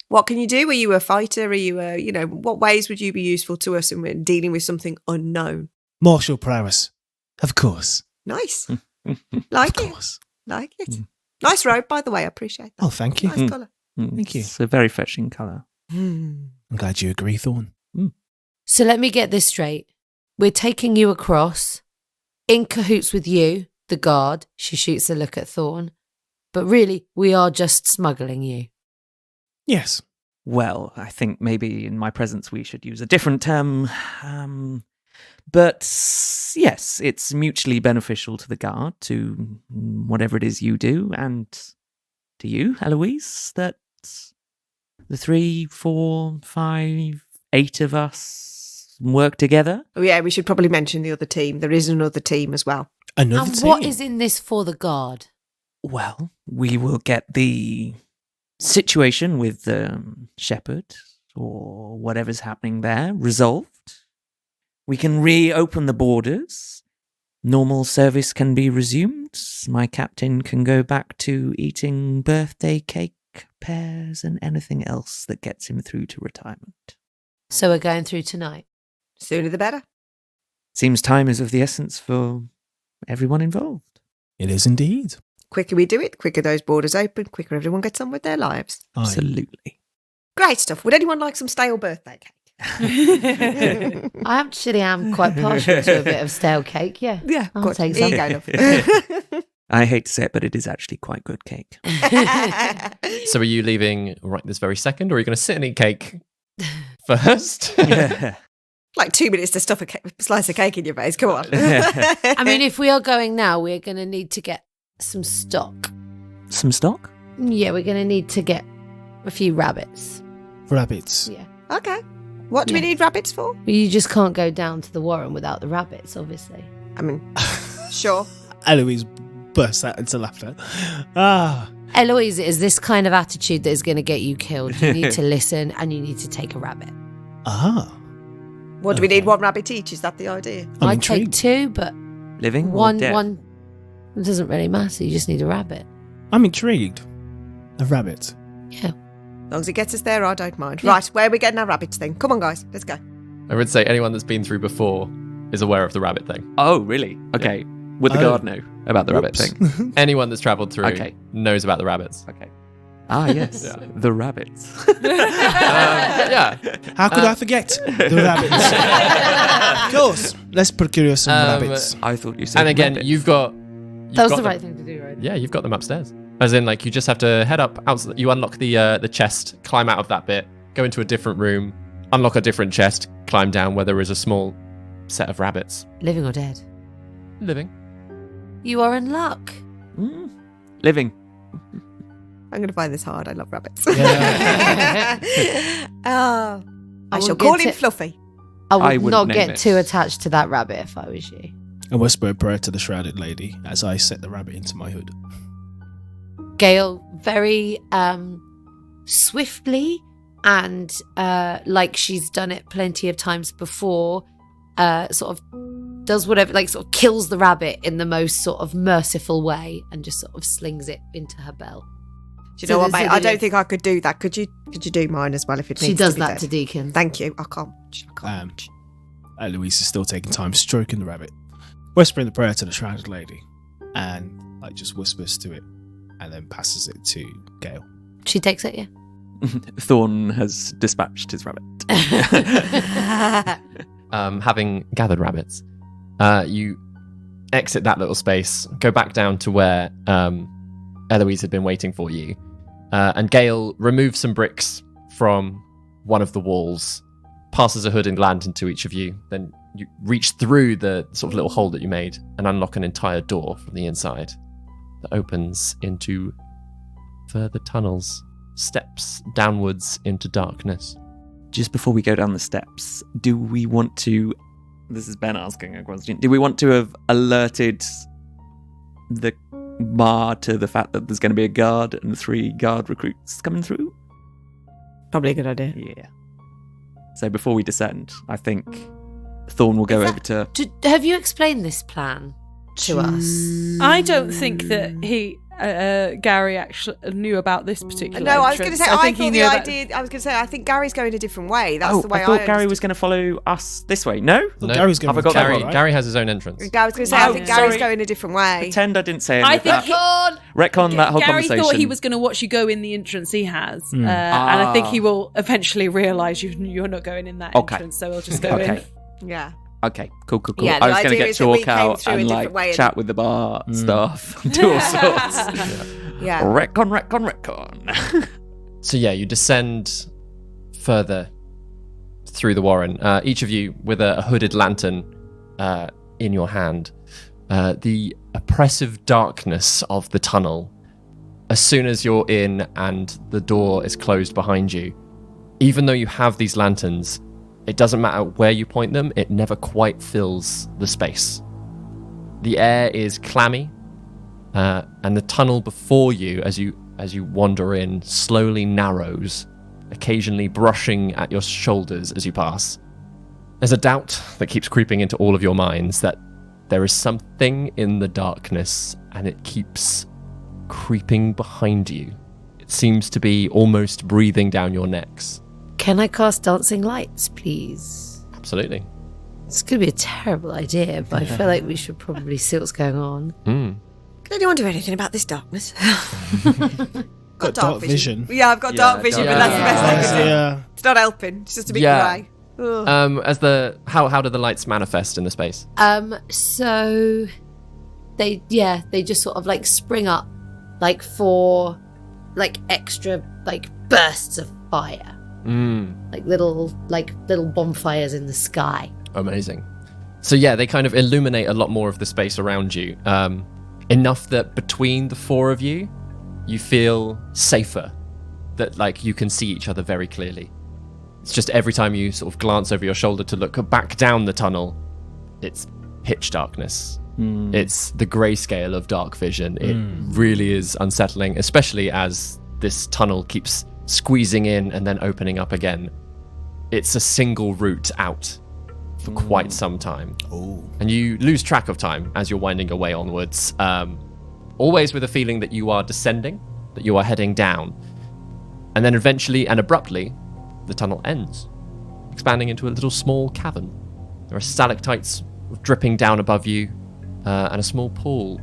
[SPEAKER 2] What can you do? Are you a fighter? Are you what ways would you be useful to us in dealing with something unknown?
[SPEAKER 3] Martial prowess. Of course.
[SPEAKER 2] Nice. Like
[SPEAKER 3] Of
[SPEAKER 2] it.
[SPEAKER 3] course.
[SPEAKER 2] Like it. Nice robe, by the way. I appreciate that.
[SPEAKER 3] Oh, thank you.
[SPEAKER 2] Nice colour.
[SPEAKER 3] Thank you.
[SPEAKER 6] It's a very fetching colour.
[SPEAKER 3] I'm glad you agree, Thorn.
[SPEAKER 5] So let me get this straight. We're taking you across, in cahoots with you, the guard. She shoots a look at Thorn. But really, we are just smuggling you.
[SPEAKER 3] Yes.
[SPEAKER 6] Well, I think maybe in my presence we should use a different term. But yes, it's mutually beneficial to the guard, to whatever it is you do, and to you, Eloise, that the 3, 4, 5, 8 of us work together.
[SPEAKER 2] Oh, yeah, we should probably mention the other team. There is another team as well.
[SPEAKER 3] Another
[SPEAKER 5] And
[SPEAKER 3] team.
[SPEAKER 5] what is in this for the guard?
[SPEAKER 6] Well, we will get the situation with the shepherd or whatever's happening there resolved. We can reopen the borders. Normal service can be resumed. My captain can go back to eating birthday cake, pears, and anything else that gets him through to retirement.
[SPEAKER 5] So we're going through tonight.
[SPEAKER 2] Sooner the better.
[SPEAKER 6] Seems time is of the essence for everyone involved.
[SPEAKER 3] It is indeed.
[SPEAKER 2] Quicker we do it, quicker those borders open, quicker everyone gets on with their lives.
[SPEAKER 3] Aye.
[SPEAKER 6] Absolutely.
[SPEAKER 2] Great stuff. Would anyone like some stale birthday cake?
[SPEAKER 5] I actually am quite partial to a bit of stale cake, yeah.
[SPEAKER 2] Yeah,
[SPEAKER 5] I'll
[SPEAKER 2] good.
[SPEAKER 5] take
[SPEAKER 2] Here
[SPEAKER 5] some.
[SPEAKER 2] you go, love.
[SPEAKER 6] I hate to say it, but it is actually quite good cake.
[SPEAKER 1] So are you leaving right this very second, or are you going to sit and eat cake first?
[SPEAKER 2] Like 2 minutes to stuff a slice of cake in your face. Come on.
[SPEAKER 5] I mean, if we are going now, we're going to need to get some stock.
[SPEAKER 6] Some stock?
[SPEAKER 5] Yeah, we're going to need to get a few rabbits.
[SPEAKER 3] Rabbits.
[SPEAKER 5] Yeah.
[SPEAKER 2] Okay. What do we
[SPEAKER 5] Yeah.
[SPEAKER 2] need rabbits for?
[SPEAKER 5] But you just can't go down to the Warren without the rabbits, obviously.
[SPEAKER 2] I mean, sure.
[SPEAKER 3] Eloise burst out into laughter. Ah.
[SPEAKER 5] Eloise, it is this kind of attitude that is going to get you killed. You need to listen and you need to take a rabbit.
[SPEAKER 3] Ah.
[SPEAKER 2] What do we need?
[SPEAKER 3] Okay.
[SPEAKER 2] One rabbit each? Is that the idea?
[SPEAKER 3] I'm
[SPEAKER 5] I'd take
[SPEAKER 3] intrigued.
[SPEAKER 5] 2, but
[SPEAKER 6] Living or
[SPEAKER 5] one
[SPEAKER 6] dead?
[SPEAKER 5] it doesn't really matter. You just need a rabbit.
[SPEAKER 3] I'm intrigued. A rabbit.
[SPEAKER 5] Yeah.
[SPEAKER 2] As long as it gets us there, I don't mind.
[SPEAKER 5] Yeah.
[SPEAKER 2] Right, where are we getting our rabbits then? Come on, guys. Let's go.
[SPEAKER 1] I would say anyone that's been through before is aware of the rabbit thing.
[SPEAKER 6] Oh, really? Okay. Would the
[SPEAKER 3] Oh.
[SPEAKER 6] guard know about the rabbit
[SPEAKER 3] Whoops.
[SPEAKER 6] thing?
[SPEAKER 1] Anyone that's travelled through
[SPEAKER 6] Okay.
[SPEAKER 1] knows about the rabbits.
[SPEAKER 6] Okay. Ah, yes.
[SPEAKER 1] Yeah.
[SPEAKER 6] The rabbits.
[SPEAKER 1] Yeah.
[SPEAKER 3] How could I forget the rabbits? Of course. Let's procure some rabbits.
[SPEAKER 6] I thought you said
[SPEAKER 1] And again,
[SPEAKER 6] rabbits.
[SPEAKER 1] you've got
[SPEAKER 5] That was
[SPEAKER 1] got
[SPEAKER 5] the
[SPEAKER 1] them-
[SPEAKER 5] right thing to do, right?
[SPEAKER 1] Yeah, you've got them upstairs. As in, like, you just have to head up outside. You unlock the chest, climb out of that bit, go into a different room, unlock a different chest, climb down where there is a small set of rabbits
[SPEAKER 5] Living or dead?
[SPEAKER 1] living.
[SPEAKER 5] You are in luck.
[SPEAKER 6] Living.
[SPEAKER 2] I'm going to find this hard. I love rabbits.
[SPEAKER 3] Yeah.
[SPEAKER 2] I
[SPEAKER 5] I
[SPEAKER 2] shall
[SPEAKER 5] will
[SPEAKER 2] call
[SPEAKER 5] get
[SPEAKER 2] him
[SPEAKER 5] it.
[SPEAKER 2] Fluffy.
[SPEAKER 5] I
[SPEAKER 6] I
[SPEAKER 5] would
[SPEAKER 6] wouldn't
[SPEAKER 5] not
[SPEAKER 6] name
[SPEAKER 5] get
[SPEAKER 6] it.
[SPEAKER 5] too attached to that rabbit if I was you.
[SPEAKER 3] I whisper a prayer to the shrouded lady as I set the rabbit into my hood.
[SPEAKER 5] Gale very swiftly and like she's done it plenty of times before, sort of does whatever, like sort of kills the rabbit in the most sort of merciful way and just sort of slings it into her belt.
[SPEAKER 2] Do you
[SPEAKER 5] So
[SPEAKER 2] know what,
[SPEAKER 5] there's
[SPEAKER 2] mate?
[SPEAKER 5] a
[SPEAKER 2] I don't
[SPEAKER 5] bit-
[SPEAKER 2] think I could do that. Could you do mine as well if it needs
[SPEAKER 5] She does
[SPEAKER 2] to be
[SPEAKER 5] that
[SPEAKER 2] dead?
[SPEAKER 5] to Deacon.
[SPEAKER 2] Thank you. I can't.
[SPEAKER 3] Eloise is still taking time stroking the rabbit, whispering the prayer to the shrouded lady, and like just whispers to it, and then passes it to Gale.
[SPEAKER 5] She takes it, yeah.
[SPEAKER 6] Thorn has dispatched his rabbit.
[SPEAKER 1] Having gathered rabbits, you exit that little space, go back down to where Eloise had been waiting for you, and Gale removes some bricks from one of the walls, passes a hood and lantern to each of you. Then you reach through the sort of little hole that you made and unlock an entire door from the inside that opens into further tunnels, steps downwards into darkness.
[SPEAKER 6] Just before we go down the steps, do we want to... This is Ben asking a question. Do we want to have alerted the bar to the fact that there's going to be a guard and 3 guard recruits coming through?
[SPEAKER 2] Probably a good idea.
[SPEAKER 6] Yeah. So before we descend, I think Thorn will go over to...
[SPEAKER 5] Have you explained this plan to us?
[SPEAKER 4] I don't think that Gary actually knew about this particular
[SPEAKER 2] No, I was going to
[SPEAKER 4] entrance.
[SPEAKER 2] say, I think Gary's going a different way. That's the way
[SPEAKER 6] I thought Gary was going to follow us this way. No?
[SPEAKER 1] No,
[SPEAKER 3] Gary's going
[SPEAKER 6] Have I got that
[SPEAKER 1] Gary,
[SPEAKER 6] right?
[SPEAKER 1] Gary has his own entrance.
[SPEAKER 2] I was going to say, I think Gary's going a different way.
[SPEAKER 6] Pretend I didn't say any
[SPEAKER 4] I
[SPEAKER 6] of
[SPEAKER 4] think
[SPEAKER 6] that. Retcon that whole
[SPEAKER 4] Gary
[SPEAKER 6] conversation.
[SPEAKER 4] thought he was going to watch you go in the entrance he has. And I think he will eventually realise you're not going in that entrance, so he'll just go in.
[SPEAKER 2] Yeah.
[SPEAKER 6] Okay, cool.
[SPEAKER 2] Yeah,
[SPEAKER 6] I was going to
[SPEAKER 2] the idea
[SPEAKER 6] get
[SPEAKER 2] is that we
[SPEAKER 6] Chalk out
[SPEAKER 2] came through a
[SPEAKER 6] and
[SPEAKER 2] different way
[SPEAKER 6] chat with the bar staff, do all sorts.
[SPEAKER 2] Yeah.
[SPEAKER 6] Retcon.
[SPEAKER 1] So yeah, you descend further through the warren. Each of you with a hooded lantern in your hand. The oppressive darkness of the tunnel. As soon as you're in and the door is closed behind you, even though you have these lanterns, it doesn't matter where you point them, it never quite fills the space. The air is clammy, and the tunnel before you, as you wander in, slowly narrows, occasionally brushing at your shoulders as you pass. There's a doubt that keeps creeping into all of your minds that there is something in the darkness, and it keeps creeping behind you. It seems to be almost breathing down your necks.
[SPEAKER 5] Can I cast dancing lights, please?
[SPEAKER 1] Absolutely.
[SPEAKER 5] It's going to be a terrible idea, but I feel like we should probably see what's going on.
[SPEAKER 2] Can anyone do anything about this darkness?
[SPEAKER 3] Got dark vision.
[SPEAKER 2] Yeah, I've got dark vision, but that's the best I can do.
[SPEAKER 3] Yeah.
[SPEAKER 2] It's not helping. It's just a bit grey.
[SPEAKER 1] How do the lights manifest in the space?
[SPEAKER 5] So they just sort of like spring up like 4 like extra like bursts of fire. Like little bonfires in the sky.
[SPEAKER 1] Amazing. So yeah, they kind of illuminate a lot more of the space around you. Enough that between the 4 of you, you feel safer. That like you can see each other very clearly. It's just every time you sort of glance over your shoulder to look back down the tunnel, it's pitch darkness. It's the grayscale of dark vision. It really is unsettling, especially as this tunnel keeps squeezing in and then opening up again. It's a single route out for quite some time. And you lose track of time as you're winding your way onwards, always with a feeling that you are descending, that you are heading down. And then eventually and abruptly, the tunnel ends, expanding into a little small cavern. There are stalactites dripping down above you, and a small pool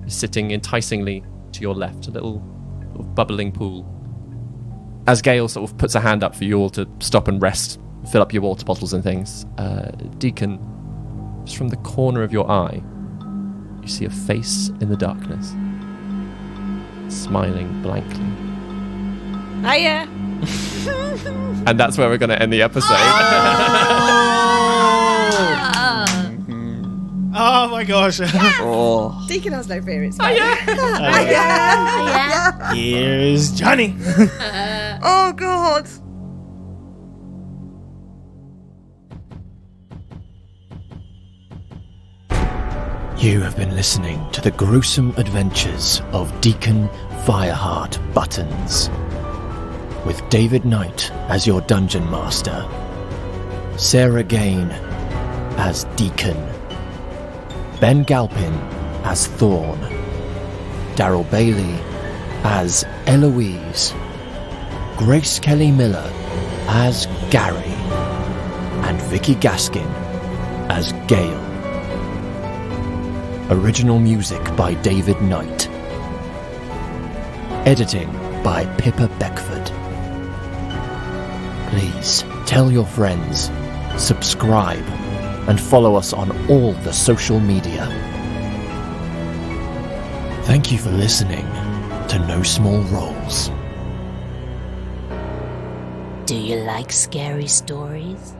[SPEAKER 1] is sitting enticingly to your left, a little sort of bubbling pool. As Gale sort of puts a hand up for you all to stop and rest, fill up your water bottles and things, Deacon, just from the corner of your eye, you see a face in the darkness, smiling blankly.
[SPEAKER 2] Hiya!
[SPEAKER 1] And that's where we're going to end the episode.
[SPEAKER 3] Oh my gosh.
[SPEAKER 2] Deacon has no fear. It's
[SPEAKER 3] Here's Johnny.
[SPEAKER 2] Oh, God.
[SPEAKER 9] You have been listening to the gruesome adventures of Deacon Fireheart Buttons, with David Knight as your dungeon master, Sarah Gain as Deacon, Ben Galpin as Thorn, Daryl Bailey as Eloise, Grace Kelly Miller as Gary, and Vicky Gaskin as Gale. Original music by David Knight. Editing by Pippa Beckford. Please tell your friends, subscribe, and follow us on all the social media. Thank you for listening to No Small Roles.
[SPEAKER 5] Do you like scary stories?